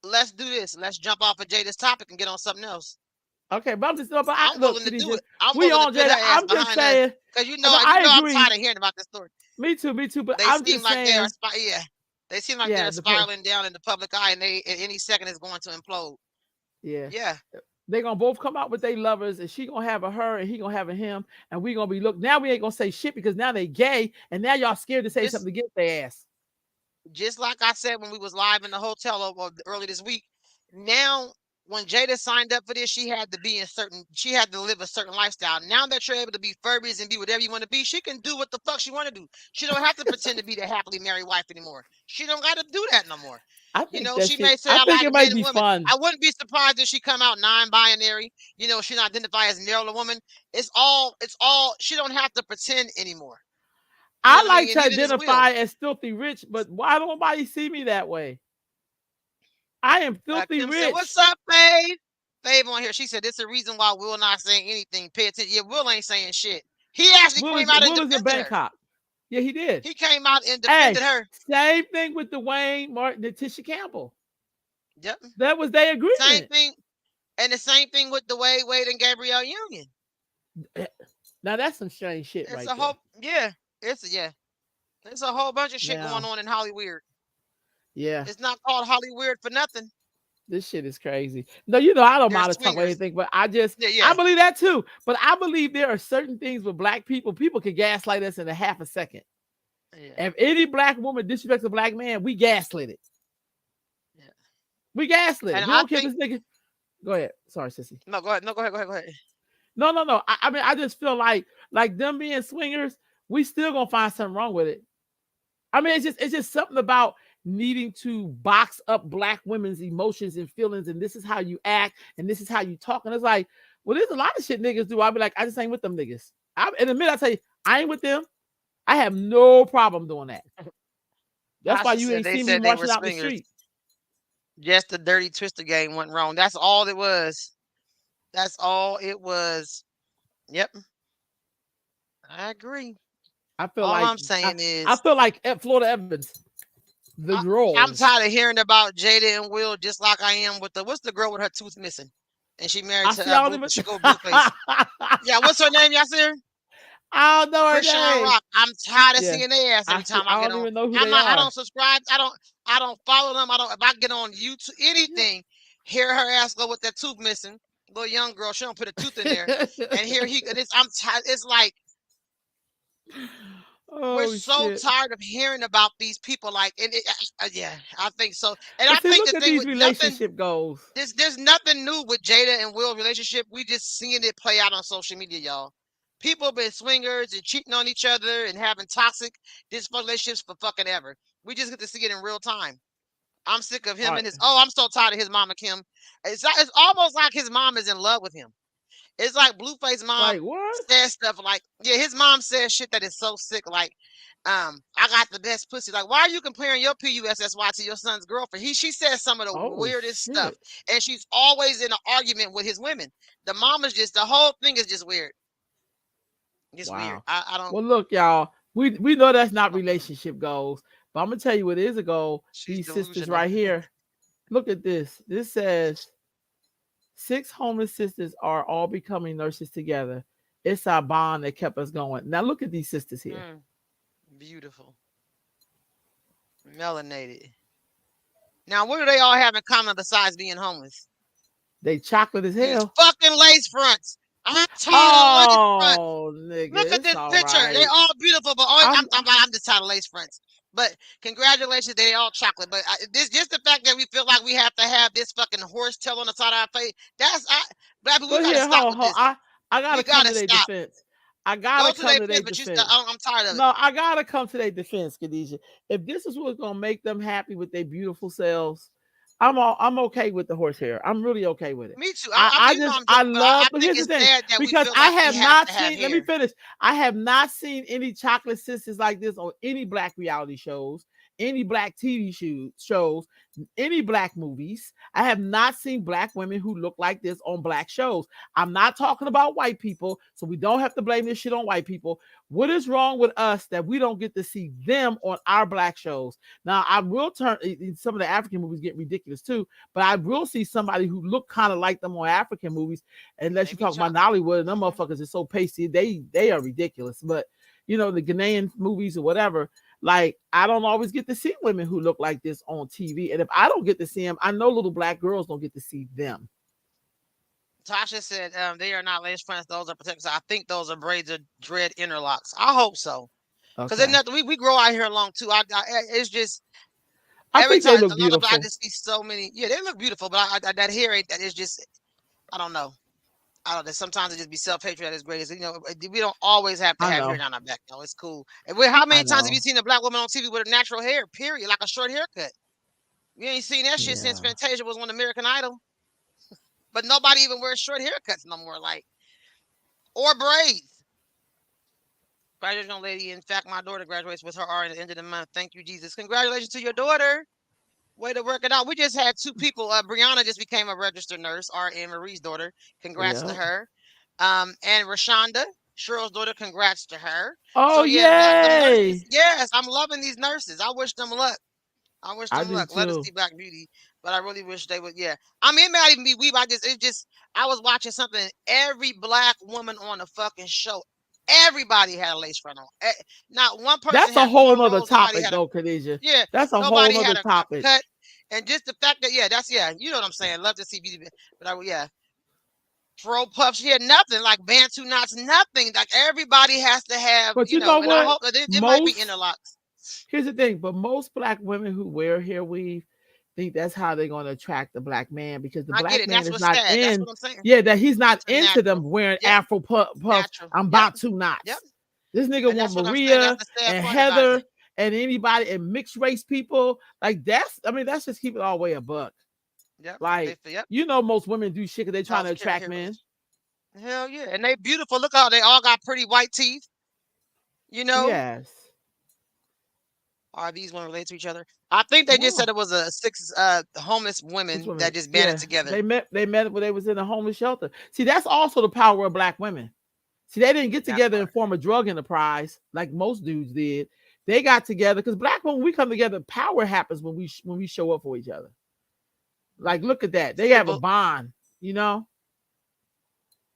let's do this. Let's jump off of Jada's topic and get on something else. Okay, but I'm just but I'm look, willing to do Khadijah, it. I'm we willing to on put her Jada. ass I'm just behind us saying. because No, I I'm agree. tired of hearing about this story. Me too. But They I'm seem just like they are, saying, yeah. They seem like yeah, they're spiraling down in the public eye, and they at any second is going to implode. yeah. Yeah, They gonna both come out with their lovers, and she gonna have a her, and he gonna have a him, and we gonna be look. Now we ain't gonna say shit because now they gay, and now y'all scared to say just something to get their ass. just like I said when we was live in the hotel early this week. Now, when Jada signed up for this, she had to live a certain lifestyle. Now that you're able to be Furbies and be whatever you want to be, she can do what the fuck she want to do. She don't have to pretend to be the happily married wife anymore. She don't got to do that no more. I think that She shit. may say I I think like it men might and be women. fun. I wouldn't be surprised if she come out non-binary. She don't identify as male or woman. It's all. She don't have to pretend anymore. You know I what I like mean? to And neither does Will. identify as filthy rich, but why don't nobody see me that way? I am filthy Kim said, "What's rich. up, Fave?" Fave on here. She said, "This is the reason why Will not saying anything. Pay attention." Yeah, Will ain't saying shit. He actually came out and Will is in defended her. Bangkok. Yeah, he did. He came out and Hey, defended her. same thing with Dwayne Martin and Tisha Campbell. Yep. That was their Same agreement. thing. And the same thing with the Wade and Gabrielle Union. Now that's some strange shit It's right a there. whole yeah. Yeah. There's a whole bunch of shit going Now, on in Hollywood. yeah, It's not called Hollywood for nothing. this shit is crazy. No, you know, I don't They're mind to talk about swingers. anything, but Yeah, I yeah, believe that too. But I believe there are certain things with black people. People can gaslight us in a half a second. yeah, If any black woman disrespects a black man, we gaslit it. yeah. We gaslit And it. We I don't care if think this nigga. Go ahead. Sorry, sissy. no, go ahead. No, go ahead. Go ahead. Go ahead. No. I mean, I just feel like them being swingers, we still gonna find something wrong with it. I mean, it's just something about needing to box up black women's emotions and feelings, and this is how you act, and this is how you talk. And it's like, well, there's a lot of shit niggas do. I'll be like, I just ain't with them niggas. In a minute, I tell you, I ain't with them. I have no problem doing that. That's why Tasha you said ain't they see me said they were marching out in the swingers. street. Just the dirty twister game went wrong. That's all it was. That's all it was. Yep, I agree. I feel All like I'm saying I is, feel like at Florida Evans, the I, I'm draws. tired of hearing about Jada and Will, just like I am with the what's the girl with her tooth missing, and she married I to see. I don't Blue. even. She go Blueface. Yeah, what's her name? Y'all see her? I don't know her Krishan name. Rock. I'm tired of Yeah, seeing their ass I every see. time I I get don't on. even know who I'm they not. I are. don't subscribe. I don't follow them. I don't. If I get on YouTube, anything, hear her ass go with that tooth missing. Little young girl, she don't put a tooth in there, and here he. It's, I'm tired. It's like we're Oh so shit! tired of hearing about these people. Like, and yeah, I think so. And But I see, think look the at thing these with nothing. relationship goals. There's nothing new with Jada and Will's relationship. We just seeing it play out on social media, y'all. People been swingers and cheating on each other and having toxic, dysfunctional relationships for fucking ever. We just get to see it in real time. I'm sick of All him right, and his. Oh, I'm so tired of his mama Kim. It's almost like his mom is in love with him. It's like Blueface mom like what? says stuff like, yeah, his mom says shit that is so sick, like, I got the best pussy. Like, why are you comparing your PUSSY to your son's girlfriend? She says some of the Oh weirdest stuff, shit! and she's always in an argument with his women. The mom is just the whole thing is just weird. Just weird. Wow. I don't Well, look, y'all. We know that's I not don't know. relationship goals, but I'm gonna tell you what is a goal. She's These sisters delusional. right here. Look at this. This says six homeless sisters are all becoming nurses together. It's our bond that kept us going. Now look at these sisters here. Mm, beautiful. Melanated. Now, what do they all have in common besides being homeless? They chocolate as These hell. fucking lace fronts. I'm tired of lace fronts. Oh, Look nigga, at it's this all picture. They right. all beautiful, but only, I'm I'm just tired of lace fronts. But congratulations, they all chocolate. But this just the fact that we feel like we have to have this fucking horse tail on the side of our face. Black people, we but gotta here, stop hold, with hold. this. I We gotta come gotta to their stop. defense. I gotta Go to come their to fence, their but defense. I'm tired of it. No, I gotta come to their defense, Khadijah. If this is what's gonna make them happy with their beautiful selves, I'm okay with the horsehair. I'm really okay with it. Me too. I You know just I'm I joking, but I love, but think here's the it's thing, sad that we because feel I like we have have not to have seen, let me hair. finish. I have not seen any chocolate sisters like this on any black reality shows, any black TV shows, any black movies. I have not seen black women who look like this on black shows. I'm not talking about white people, so we don't have to blame this shit on white people. What is wrong with us that we don't get to see them on our black shows? Now, I will turn some of the African movies get ridiculous too, but I will see somebody who look kind of like them on African movies, unless They you be talk about chocolate. Nollywood, and them Hmm. motherfuckers are so pasty, they are ridiculous. But the Ghanaian movies or whatever, like I don't always get to see women who look like this on TV. And if I don't get to see them, I know little black girls don't get to see them. Tasha said they are not lace fronts; those are protectors. I think those are braids of dread interlocks. I hope so, because Okay. we grow out here long too. It's just I every think they time look a lot of I beautiful. just see so many. Yeah, they look beautiful, but that hair ain't that is just I don't know. I don't know. Sometimes it just be self hatred at its greatest. We don't always have to I have hair know. down our back. No, it's cool. And how I many times have you know. seen a black woman on TV with a natural hair? Period, like a short haircut. You ain't seen that shit since Yeah. Fantasia was on American Idol. But nobody even wears short haircuts no more, like or braids. Graduating young lady. In fact, my daughter graduates with her R at the end of the month. Thank you, Jesus. Congratulations to your daughter. Way to work it out. We just had two people. Brianna just became a registered nurse, RN Marie's daughter. Congrats to Yeah. her. And Rashonda, Cheryl's daughter, congrats to her. Oh, So yeah, them nurses. yay. Yes, I'm loving these nurses. I wish them luck. I wish I them do luck. Let us too. see Black Beauty, but I really wish they would. Yeah, I mean, it might even be weeb. I was watching something. Every black woman on the fucking show, everybody had a lace front on. Not one person That's a had whole nother cornrows. Nobody topic had a though, Khadijah. yeah. That's a whole Nobody nother had a topic. cut, and just the fact that you know what I'm saying. Love to see beauty, but fro puffs. She had nothing like bantu knots, nothing. Like everybody has to have, But you know and I what? hope that it might be Most interlocks. Here's the thing, but most black women who wear hair weave think that's how they're going to attract the black man, because the I get it, black and man that's is what's not sad. That's in. what I'm saying. Yeah, that he's not It's a into them natural. wearing Yep, afro puffs. natural. I'm Yep, about two yep. knots. This nigga And want that's what I'm saying. That's Maria the sad and part about it. Heather and anybody and mixed race people. Like that's, I mean, that's just keep it all the way a buck. Yep. Like, Yep. most women do shit because they're trying to Healthcare attract men. heroes. Hell yeah. And they beautiful. Look how they all got pretty white teeth. You know? Yes. Are these women related to each other? I think they just No. said it was a six homeless This women woman, that just banded yeah, together. they met when they was in a homeless shelter. See, that's also the power of black women. See, they didn't get That together and part. form a drug enterprise like most dudes did. They got together because black women, we come together. Power happens when we show up for each other. Like, look at that. They have a Sybil, bond, you know.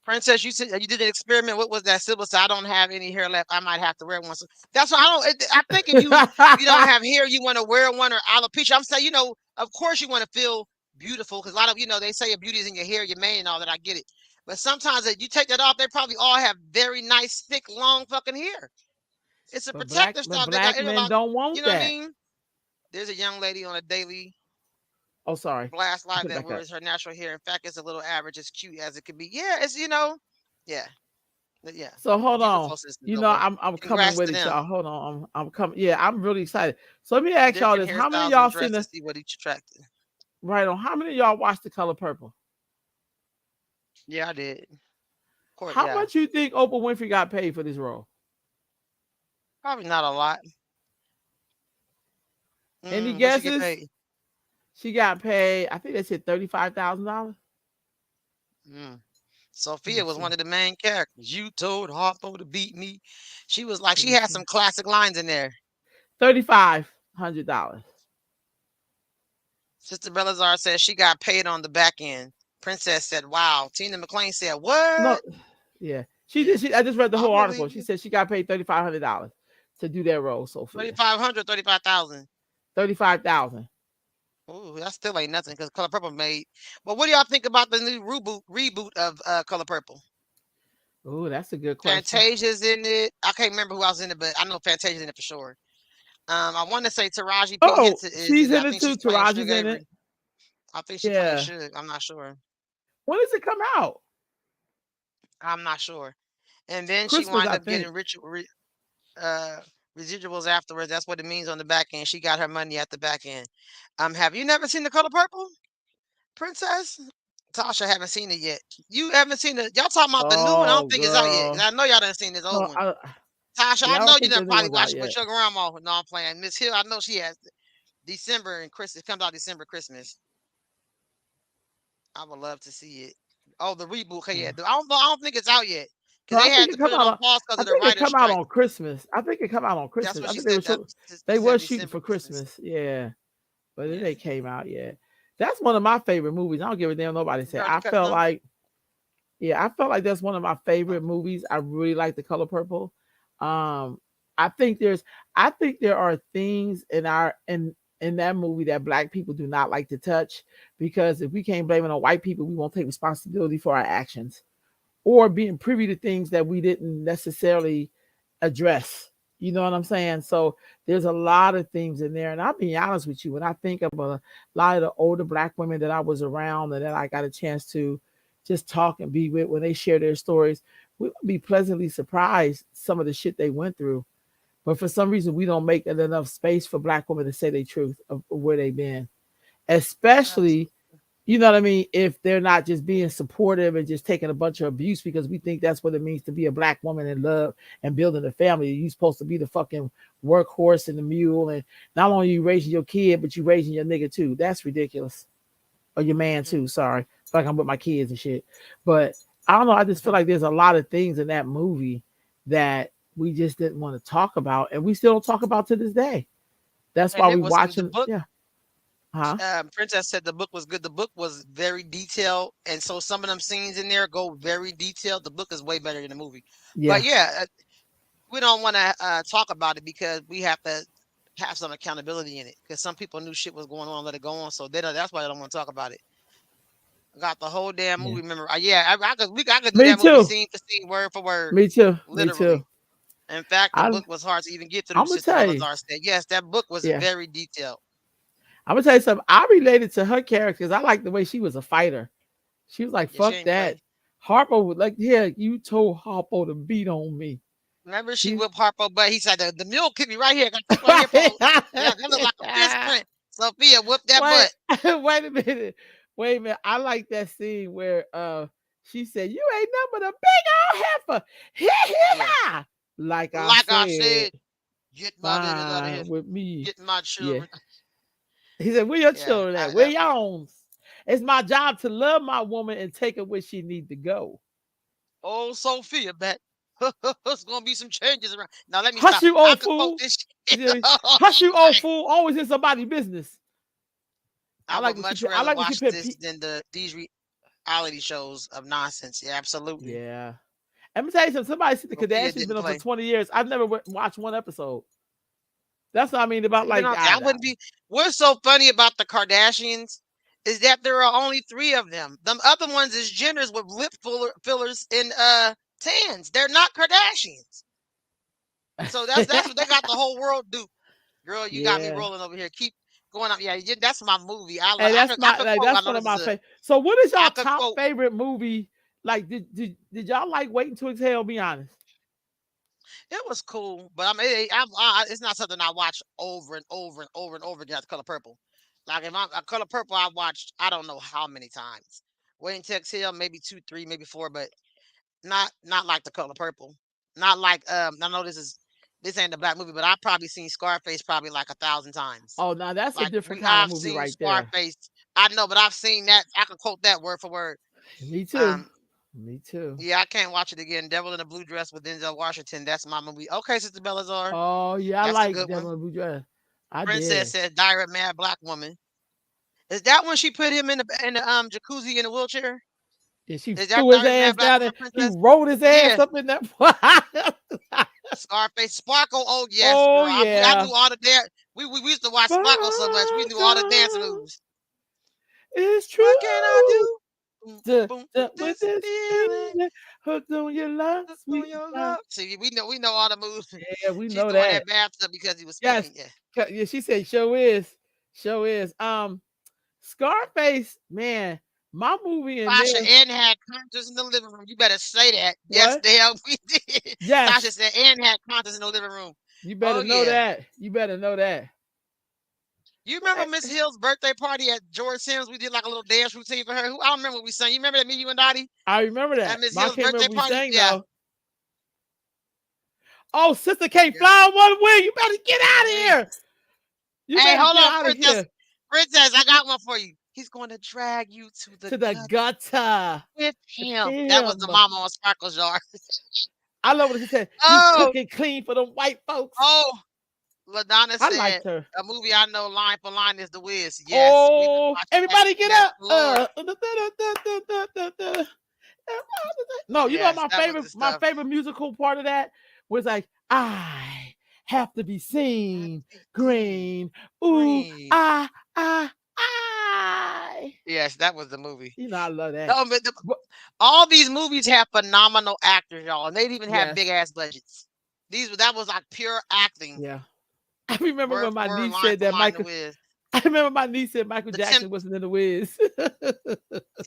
Princess, you said you did an experiment. What was that? Sybil said, "I don't have any hair left. I might have to wear one." So that's why I don't. I think if you don't have hair, you want to wear one or alopecia. I'm saying, of course you want to feel beautiful because a lot of they say your beauty is in your hair, your mane, and all that. I get it, but sometimes if you take that off, they probably all have very nice, thick, long fucking hair. It's a protective But stuff. They got black it men about. don't You want know what I that. mean? There's a young lady on a daily Oh, sorry. blast I live put it that back up. wears her natural hair. In fact, it's a little average, as cute as it could be. Yeah, it's yeah. Yeah. So hold on. Beautiful sisters over there. I'm coming Congrats with to it, them. y'all. Hold on. I'm coming. Yeah, I'm really excited. So let me ask y'all Different this: How many of hairstyles and y'all seen dress to the see what each attracted. right on? How many of y'all watched The Color Purple? Yeah, I did. Of course, How yeah. much you think Oprah Winfrey got paid for this role? Probably not a lot. Any What she get guesses? paid? She got paid. I think they said $35,000. Mm. Let Sophia me was one see. of the main characters. You told Harpo to beat me. She was like, Let she me had see. some classic lines in there. $3,500. Sister Belazar said she got paid on the back end. Princess said, wow. Tina McLean said, No, what? yeah, she Yeah, did. I just read the I whole article. believe She you. said she got paid $3,500 to do that role. Sophia, 3,500, 35,000. 35,000. Ooh, that still ain't nothing because Color Purple made. But what do y'all think about the new reboot of Color Purple? Oh, that's a good question. Fantasia's in it. I can't remember who else in it, but I know Fantasia's in it for sure. I want to say Taraji P Oh, Henson is she's in it. I in it think too. she's playing Taraji's Sugar in it. Avery. I think she's playing Yeah. Suge. I'm not sure. When does it come out? I'm not sure. And then she Christmas, wind I up think. getting uh, residuals afterwards. That's what it means on the back end. She got her money at the back end. Have you never seen The Color Purple, Princess? Tasha haven't seen it yet. You haven't seen it. Y'all talking about the new one? I don't Oh, think it's out yet. 'Cause girl. I know y'all done seen this old No, one. Tasha, I yeah, I know don't you think the done new probably one's out watched it with yet. your grandma. No, I'm playing. Miss Hill, I know she has December and Christmas. It comes out December, Christmas. I would love to see it. Oh, the reboot. Okay, yeah. Yeah. I don't think it's out yet No, because I they think had it to put come it out on on. pause because I of the think it writer's come out strike. on Christmas. I think it come out on That's Christmas. what I she think they were said. That show, she they said were shooting December, for Christmas. Christmas. Yeah, but it Yeah. ain't came out yet. That's one of my favorite movies. I don't give a damn nobody You say. heard the cut? Huh? I felt like that's one of my Oh, favorite movies. I really like The Color Purple. Um, I think there's, I think there are things in that movie that black people do not like to touch because if we can't blame it on white people, we won't take responsibility for our actions or being privy to things that we didn't necessarily address. You know what I'm saying? So there's a lot of things in there. And I'll be honest with you, when I think of a lot of the older black women that I was around and that I got a chance to just talk and be with when they share their stories, we would be pleasantly surprised some of the shit they went through. But for some reason, we don't make enough space for black women to say the truth of where they've been, especially, absolutely. you know what I mean? If they're not just being supportive and just taking a bunch of abuse because we think that's what it means to be a black woman and love and building a family. You're supposed to be the fucking workhorse and the mule. And not only are you raising your kid, but you raising your nigga too. That's ridiculous. Or your man Mm-hmm. too. Sorry. It's like I'm with my kids and shit. But I don't know. I just feel like there's a lot of things in that movie that we just didn't want to talk about. And we still don't talk about to this day. That's why And we it was in the watching. book. Yeah. Huh? Princess said the book was good. The book was very detailed, and so some of them scenes in there go very detailed. The book is way better than the movie. But Yeah. yeah, we don't want to talk about it because we have to have some accountability in it. Because some people knew shit was going on, let it go on. So that's why I don't want to talk about it. I got the whole damn Yeah. movie. Remember? Yeah, I could do Me that movie too. scene for scene, word for word, Me too. Me too. literally. In fact, the I book was hard to even get through. I'm gonna Sister tell you. Bellazzar said, "Yes, that book was Yeah. very detailed." I'm gonna tell you something. I related to her character because I like the way she was a fighter. She was like, Yeah, she fuck ain't that. play. Harpo would like, yeah, you told Harpo to beat on me. Remember, she He whipped Harpo, but he said the mule kicked me right here. Got kicked right here, right. for yeah, that looked like a fist print. Sophia whipped that Wait, butt. wait a minute. Wait a minute. I like that scene where she said, "You ain't nothing but a big old heifer." Yeah, Like I like I said, said, get my business out of here. fine with me. Getting my Yeah. children. He said, "Where your Yeah, children at? Where your own? It's my job to love my woman and take her where she need to go." old Sophia bet. There's gonna be some changes around. Now let me Hush stop. you, I old could quote fool. this He shit said, all "Hush you, old night. fool. Always in somebody's business." I I like would when she much put. I rather like when she watch put. this than these reality shows of nonsense. Yeah, absolutely. Yeah. Let me tell you something. Somebody said the Sophia Kardashians didn't been on for play. 20 years. I've never watched one episode. That's what I mean about They've been like on. I wouldn't be. What's so funny about the Kardashians is that there are only three of them. The other ones is Jenners with fillers and tans. They're not Kardashians. So that's what they got the whole world do. Girl, you got me yeah. rolling over here. Keep going up. Yeah, that's my movie. Hey, that's I my could like quote. I that's know one of this is my a. favorite. So what is I y'all could top quote. favorite movie? Like did y'all like Waiting to Exhale? Be honest. It was cool, but I mean, it's not something I watch over and over and over and over again. The Color Purple, like if I'm a Color Purple, I watched I don't know how many times. Waiting to Exhale, maybe two, three, maybe four, but not like the Color Purple. Not like I know this ain't a black movie, but I've probably seen Scarface probably like 1,000 times. Oh, now that's a Like different kind of I've movie seen right there. Scarface. I know, but I've seen that. I can quote that word for word. Me too. Um, Me too. yeah, I can't watch it again. Devil in a Blue Dress with Denzel Washington. That's my movie. Okay, Sister Belazar. Oh yeah, I That's a like good one. Devil in Blue Dress. I Princess did. said, "Direct Mad Black Woman." Is that when she put him in the jacuzzi in a wheelchair? And she Is that threw his Direct ass Mad Black down there. Woman, He Princess? rolled his ass Yeah. up in that. Scarface, Sparkle. Oh yes, Oh girl. I yeah. knew all the dance. We used to watch Sparkle so much. We knew all the dance Sparkle, moves. it's What can I true. do? Boom, boom, boom. With With this this feeling, feeling, hooked on your love, hooked on sweet your love. love. See, we know all the moves. Yeah, we She's know doing that. that bathtub because he was Yes. speaking. Yeah. Yeah, she said, show is. Show is. Scarface, man, my movie in Tasha there. Ann had concerts in the living room. You better say that. Yes, What? the hell we did. Tasha Yes. said Ann had concerts in the living room. You Oh better know yeah. that. You better know that. You remember What? Miss Hill's birthday party at George Sims? We did like a little dance routine for her. Who I don't remember what we sang. You remember that me, you and Dottie I remember at that. Miss But I Hill's can't birthday remember what we party? sang Yeah. though. Oh, Sister K, Yeah. fly on one wing. You better get out of Wing. here. You Hey, better hold get on, out of Princess. here. Princess, I got one for you. He's going to drag you to the To the gut gutter with with him. That was the him. mama on Sparkle's Jar. I love what she said. You Oh, cook it clean for them white folks. oh. LaDonna I said, liked her. a movie I know line for line is The Wiz. Yes, we've been Oh, watching that. everybody get Yes, up. Lord. No, you know Yes, that was the my stuff. favorite musical part of that was like I have to be seen. Happy Teen, Green. Ooh, Green. I. Yes, that was the movie. You know I love that. No, but But, all these movies have phenomenal actors, y'all, and they didn't even have big yes, ass budgets. That was like pure acting, yeah. I remember word when for my word, niece line said for that line. The Michael. Wiz. I remember my niece said Michael The Tim, Jackson wasn't in the Wiz.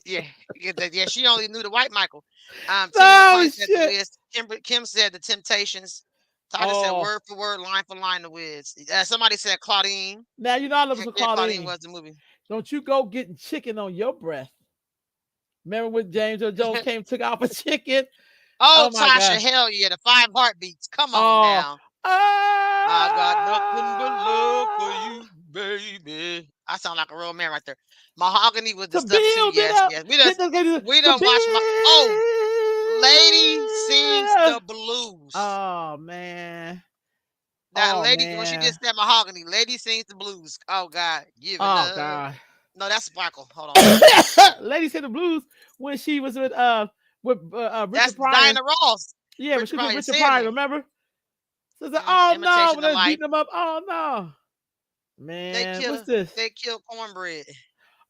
yeah, yeah, she only knew the white Michael. Tina Oh McCoy said The shit. Wiz. Kim said The Temptations. Tasha said Oh, word for word, line for line. The Wiz. Somebody said Claudine. now you know I love Heck some yeah, Claudine Claudine. was the movie. Don't you go getting chicken on your breath. Remember when James Earl Jones came and took out a chicken? Oh, Oh my Tasha, god. hell yeah, the five heartbeats. Come on Oh, now. I got nothing but love for ah, you, baby. I sound like a real man right there. Mahogany was the to stuff too. build it Yes, up. yes. Get those guys We to don't watch my. Oh, lady sings build. the blues. Oh man. That Oh lady when she man. just said mahogany, lady sings the blues. Oh God, giving Oh up. god. No, that's Sparkle. Hold on. Lady said the blues when she was with That's Richard Pryor. Diana Ross. Yeah, when she Richard was with Pryor Richard said Pryor, me. remember? So it's like, oh no, Imitation when of they're life. beating them up. Oh no. They Man, kill what's her. this? They kill cornbread.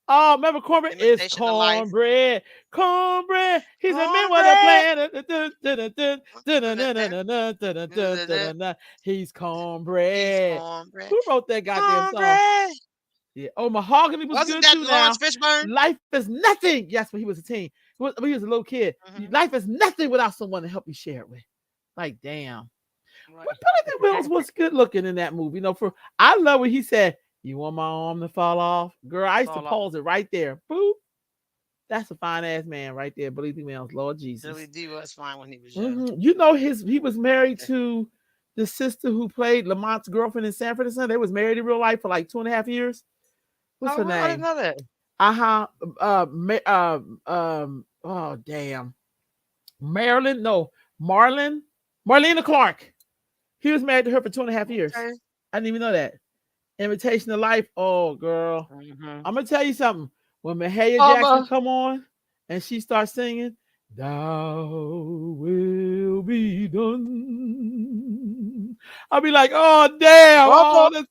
Oh, remember cornbread? It's Imitation of life. cornbread. Cornbread. He's a man with a Cornbread. plan. He's He's cornbread. cornbread. Who wrote that goddamn song? Cornbread. Yeah. Oh, Mahogany was Wasn't good that too Lawrence now. Fishburne? Life is nothing. Yes, when he was a teen. When he was a little kid. Hmm. Life is nothing without someone to help you share it with. Like, damn. Right. But Billy D. Williams was good looking in that movie. For I love what he said. You want my arm to fall off, girl? I used to Fall off. pause it right there. Boop. That's a fine ass man right there, Billy D. Williams. Lord Billy Jesus. D was fine when he was young. He was married to the sister who played Lamont's girlfriend in Sanford and Son. They was married in real life for like 2.5 years. What's Oh, her well, I didn't name? know that. Uh-huh. Oh damn. Marilyn, no, Marlon, Marlena Clark. He was married to her for 2.5 years. Okay. I didn't even know that. Invitation to Life. Oh, girl. Mm-hmm. I'm gonna tell you something. When Mahalia Jackson Mama. come on and she starts singing, "Thou will be done," I'll be like, "Oh damn! Mama.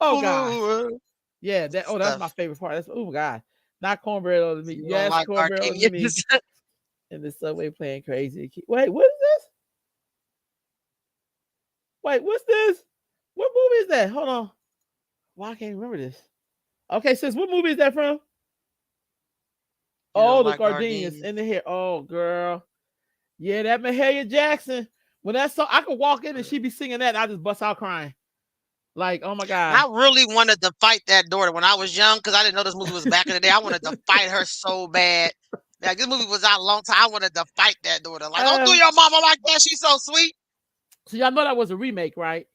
Oh, oh god, Blue. yeah." That's my Stuff. favorite part. That's oh god, not cornbread over me. You don't Yes, like cornbread over me. gardenias. In the subway playing crazy. Wait, what is this? Wait, what's this? What movie is that? Hold on. Why I can't remember this? Okay, sis, what movie is that from? You Oh, don't the like gardenias gardenias. in the hair. Oh, girl. Yeah, that Mahalia Jackson. When that song, I could walk in and she be singing that, and I just bust out crying. Like, oh my God. I really wanted to fight that daughter when I was young because I didn't know this movie was back in the day. I wanted to fight her so bad. Like this movie was out a long time. I wanted to fight that daughter. Like, don't do Uh, your mama like that. She's so sweet. so y'all know that was a remake, right?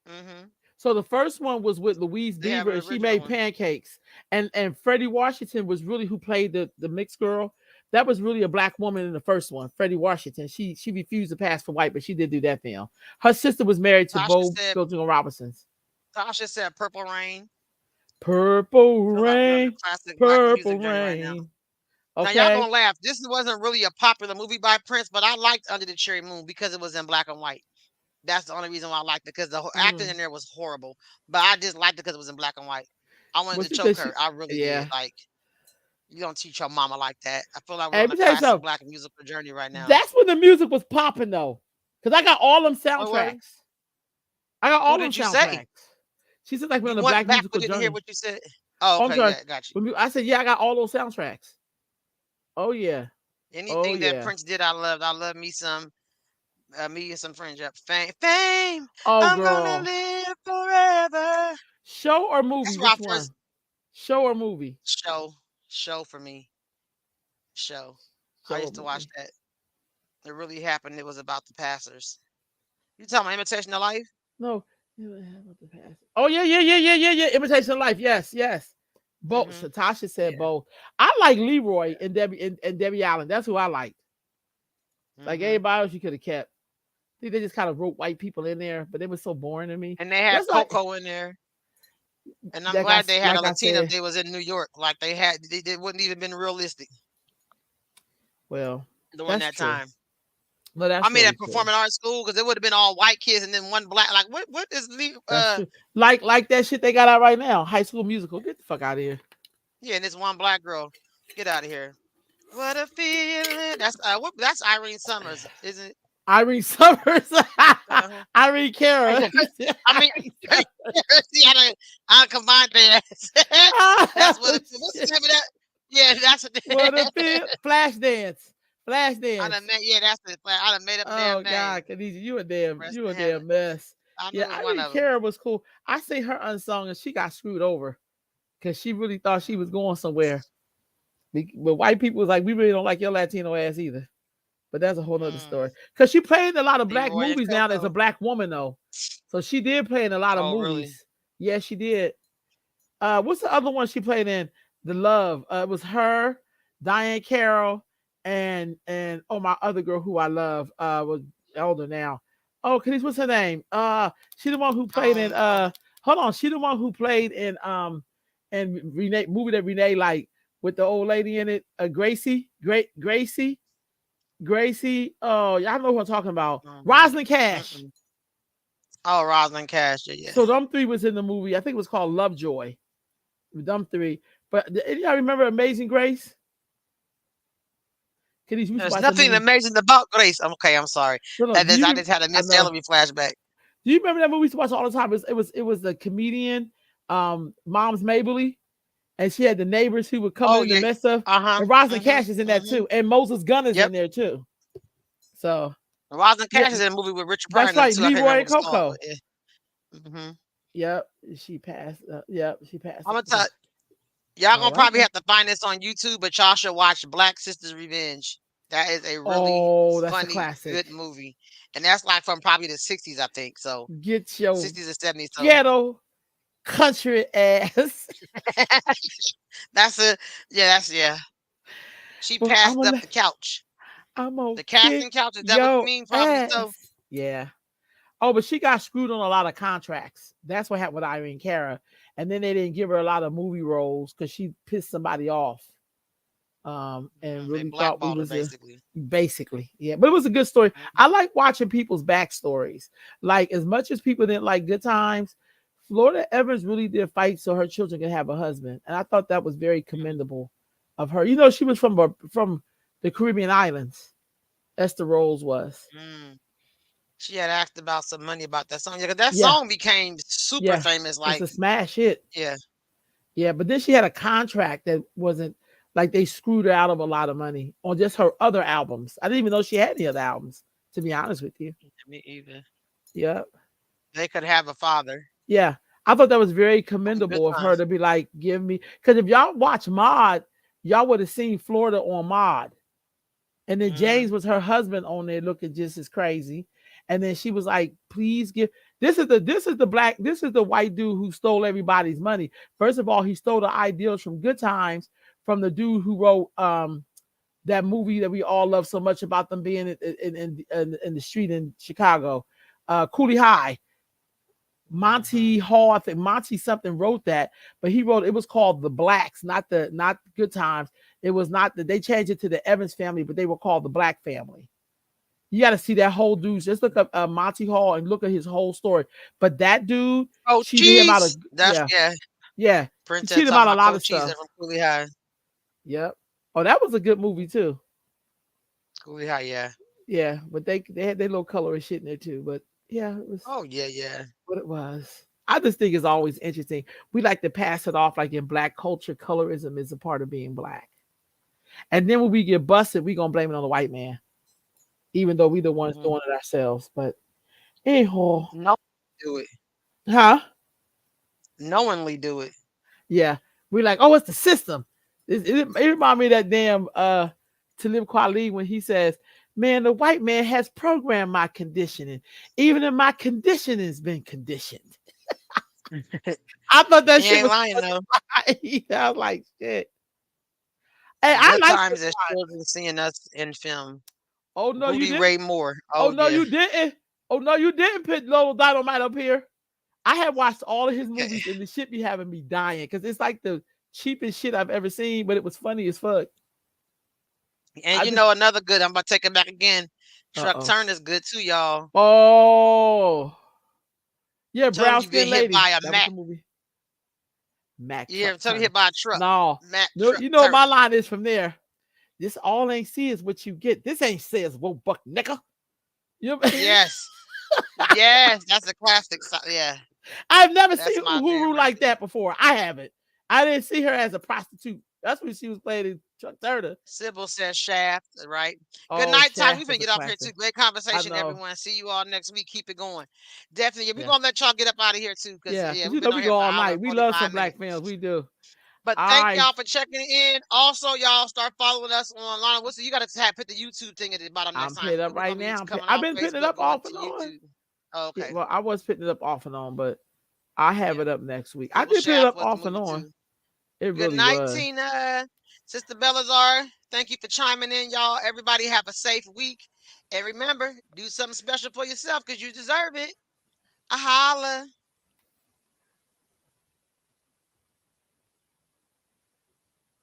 Mm-hmm. So the first one was with Louise They have Beaver, an and she original made one. pancakes. And Freddie Washington was really who played the mixed girl. That was really a black woman in the first one, Freddie Washington. She refused to pass for white, but she did do that film. Her sister was married to Tasha Bo said. Bilton Robinson's. Tasha said, "Purple Rain." Purple Feel like we're on the rain, classic black purple music journey right now. rain. Now y'all Okay. gonna laugh. This wasn't really a popular movie by Prince, but I liked Under the Cherry Moon because it was in black and white. That's the only reason why I liked it because the acting Mm. in there was horrible. But I just liked it because it was in black and white. I wanted Well, to she said choke she, her. I really did. yeah. Like, you don't teach your mama like that. I feel like we're Hey, on let a me tell you classic something. black musical journey right now. That's when the music was popping though. Because I got all them Oh, well, soundtracks. I got who all them did you say? soundtracks. She said like we're You on a went black back musical but didn't hear journey. what you said. Oh, Oh, I'm okay, sorry. yeah, got you. I said, yeah, I got all those soundtracks. Oh yeah. Oh Anything that yeah. Prince did, I loved. I love me some me and some friends up. Fame. Oh I'm gonna girl. live forever. Show or movie? That's where I Which first one? Show or movie? show show for me. Show. I Show or used to watch movie? that. It really happened. It was about the pastors. You talking about Imitation of Life? No. Oh yeah, yeah, yeah, yeah, yeah, yeah. Imitation of Life. Yes, yes. Both. Mm-hmm. Tasha said Yeah. both. I like Leroy Yeah. and Debbie Allen. That's who I liked. Like Mm-hmm. everybody else, you could have kept. I think they just kind of wrote white people in there, but they were so boring to me. And they had That's like Coco in there. And I'm glad they had a like I Latina if said. they was in New York. Like they wouldn't even been realistic Well, during that's that true. time. No, I that's made really that true. performing arts school because it would have been all white kids and then one black. Like what is That's true. Like that shit they got out right now. High School Musical. Get the fuck out of here. yeah, and this one black girl. Get out of here. What a feeling. That's Irene Summers, isn't it? Irene Summers. Uh-huh. Irene Cara. You said I mean, Irene see, I combined their ass. That's what. Summers. What's Shit. the name of that? Yeah, that's What a what. feel. Flash dance. Flash I done dance. made. Yeah, that's it. I done made up a damn Oh name. God, Khadijah, Rest you a in heaven. damn mess. I Yeah, knew it was one Irene of them. Cara was cool. I see her unsung and she got screwed over because she really thought she was going somewhere. But white people was like, we really don't like your Latino ass either. But that's a whole nother story. Mm. Because she played in a lot of black Leroy and movies now as a Coco. black woman though. So she did play in a lot of Oh, really? movies. Yeah, she did. What's the other one she played in? The Love. It was her, Diane Carroll, and oh my other girl who I love was elder now. Oh, Khadijah, what's her name? She the one who I played don't in know. hold on, she the one who played in Renee movie that Renee like with the old lady in it, Gracie. Oh, y'all know who I'm talking about. Mm-mm. Rosalind Cash. Mm-mm. Oh, Rosalind Cash. Yeah, yeah. So them three was in the movie. I think it was called Lovejoy. Them three. But y'all remember Amazing Grace? Kiddies, we used to There's watch that nothing movie. amazing about Grace. Okay, I'm sorry. No, no. I just had a I Miss know. Ellery flashback. Do you remember that movie we used to watch all the time? It was the comedian, Mom's Mabley, and she had the neighbors who would come Oh in to yeah. mess up. Uh huh. And Rosalind Mhm. Cash is in that Mhm. too, and Moses Gunn is Yep. in there too. So Rosalind Yeah, Cash is in a movie with Richard Pryor that's in it right. too. I can't remember Leroy what and it's called, Coco. but yeah. Hmm. Yep, she passed. Yep, she passed. I'm gonna tell y'all All gonna right probably now. have to find this on YouTube, but y'all should watch Black Sisters Revenge. That is a really Oh, that's a funny, classic. good movie, and that's like from probably the '60s, I think. So Get your '60s or '70s. So ghetto country ass. that's a yeah, that's yeah. She Well, passed up the couch. I'm gonna The kick casting couch, is that what you your mean? Probably so. ass. Yeah. Oh, but she got screwed on a lot of contracts. That's what happened with Irene Cara. And then they didn't give her a lot of movie roles because she pissed somebody off. And They really thought we blackballed her was a basically. basically, yeah. But it was a good story. Mhm. I like watching people's backstories. Like as much as people didn't like Good Times, Florida Evans really did fight so her children could have a husband, and I thought that was very Mhm. commendable of her. She was from the Caribbean islands. Esther Rose was. Mm. She had asked about some money about that song. Yeah, 'cause that Yeah, song became super yeah, famous. it's Like, a smash hit. yeah. Yeah, but then she had a contract that wasn't like they screwed her out of a lot of money on just her other albums. I didn't even know she had any other albums, to be honest with you. Me either. Yeah. They could have a father. Yeah. I thought that was very Good commendable of her times. to be like, give me, because if y'all watch Mod, y'all would have seen Florida on Mod. And then Mm. James was her husband on there looking just as crazy. And then she was like, please give this is the white dude who stole everybody's money. First of all, he stole the ideals from Good Times from the dude who wrote that movie that we all love so much about them being in the street in Chicago. Cooley High. Mhm. Monty Hall, I think Monty something wrote that, but he wrote it was called The Blacks, not Good Times. It was not that they changed it to the Evans family, but they were called the Black family. You got to see that whole dude. Just look up Monty Hall and look at his whole story. But that dude Oh, cheated him out of cheese. That's yeah, yeah. yeah. He Princess cheated him talking out of a about lot Cold of Cheese stuff. from Cooley High. Yep. Oh, that was a good movie too. Cooley High, yeah. Yeah, but they had their little color and shit in there too. But yeah, it was Oh yeah, yeah. what it was. I just think it's always interesting. We like to pass it off like in black culture, colorism is a part of being black. And then when we get busted, we gonna blame it on the white man, even though we the ones Hmm. doing it ourselves. But anyhow, No, do it. huh? Knowingly do it. Yeah, we like, oh, it's the system. It remind me of that damn Talib Kweli when he says, "Man, the white man has programmed my conditioning, even if my conditioning's been conditioned." I thought that He shit ain't was lying though. funny. I was like, shit. Hey, I Good like Good times as Times. children seeing us in film. Oh no, you Rudy didn't. Ray Moore. Oh Oh no, yeah. you didn't. Oh no, you didn't put Little Dynamite up here. I have watched all of his Okay. movies and the shit be having me dying because it's like the cheapest shit I've ever seen, but it was funny as fuck. And I you just know another good, I'm about to take it back again. Truck oh. Turner's good too, y'all. Oh yeah, Tell him brown you get skin hit lady. by a That was Mack. the movie. Mac Yeah, Truck tell him you Turner. hit by a truck. No, Mack no, Truck you know my Turner. line is from there. This all ain't see is what you get. This ain't says whoa buck nigga. You know? Yes. Yes. That's a classic. Yeah. I've never That's seen my jam Uhuru right like there. that before. I haven't. I didn't see her as a prostitute. That's when she was playing in Chuck Turner. Sybil says Shaft, right? Good Oh, night, Ty. We Shaft finna is a get off here too. classic. Great I conversation, know. everyone. See you all next week. Keep it going. Definitely. Yeah, we're Yeah. gonna let y'all get up out of here too, because Yeah. yeah, Because we've been on we here go for an all hour and night. We love some 45 black minutes. films. We do. But All thank right. y'all for checking in. Also, y'all start following us online. What's you got to put the YouTube thing at the bottom next I'm time. putting it up We're right gonna be now. coming I've off been putting it Facebook, up going off to and on. YouTube. Oh, Yeah, okay. well, I was putting it up off and on, but I have Yeah. it up next week. I Sybil did put it Shaft up was the off and movie on. too. It Good really night, was. Tina. Sister Belazar. Thank you for chiming in, y'all. Everybody have a safe week. And remember, do something special for yourself because you deserve it. A holla.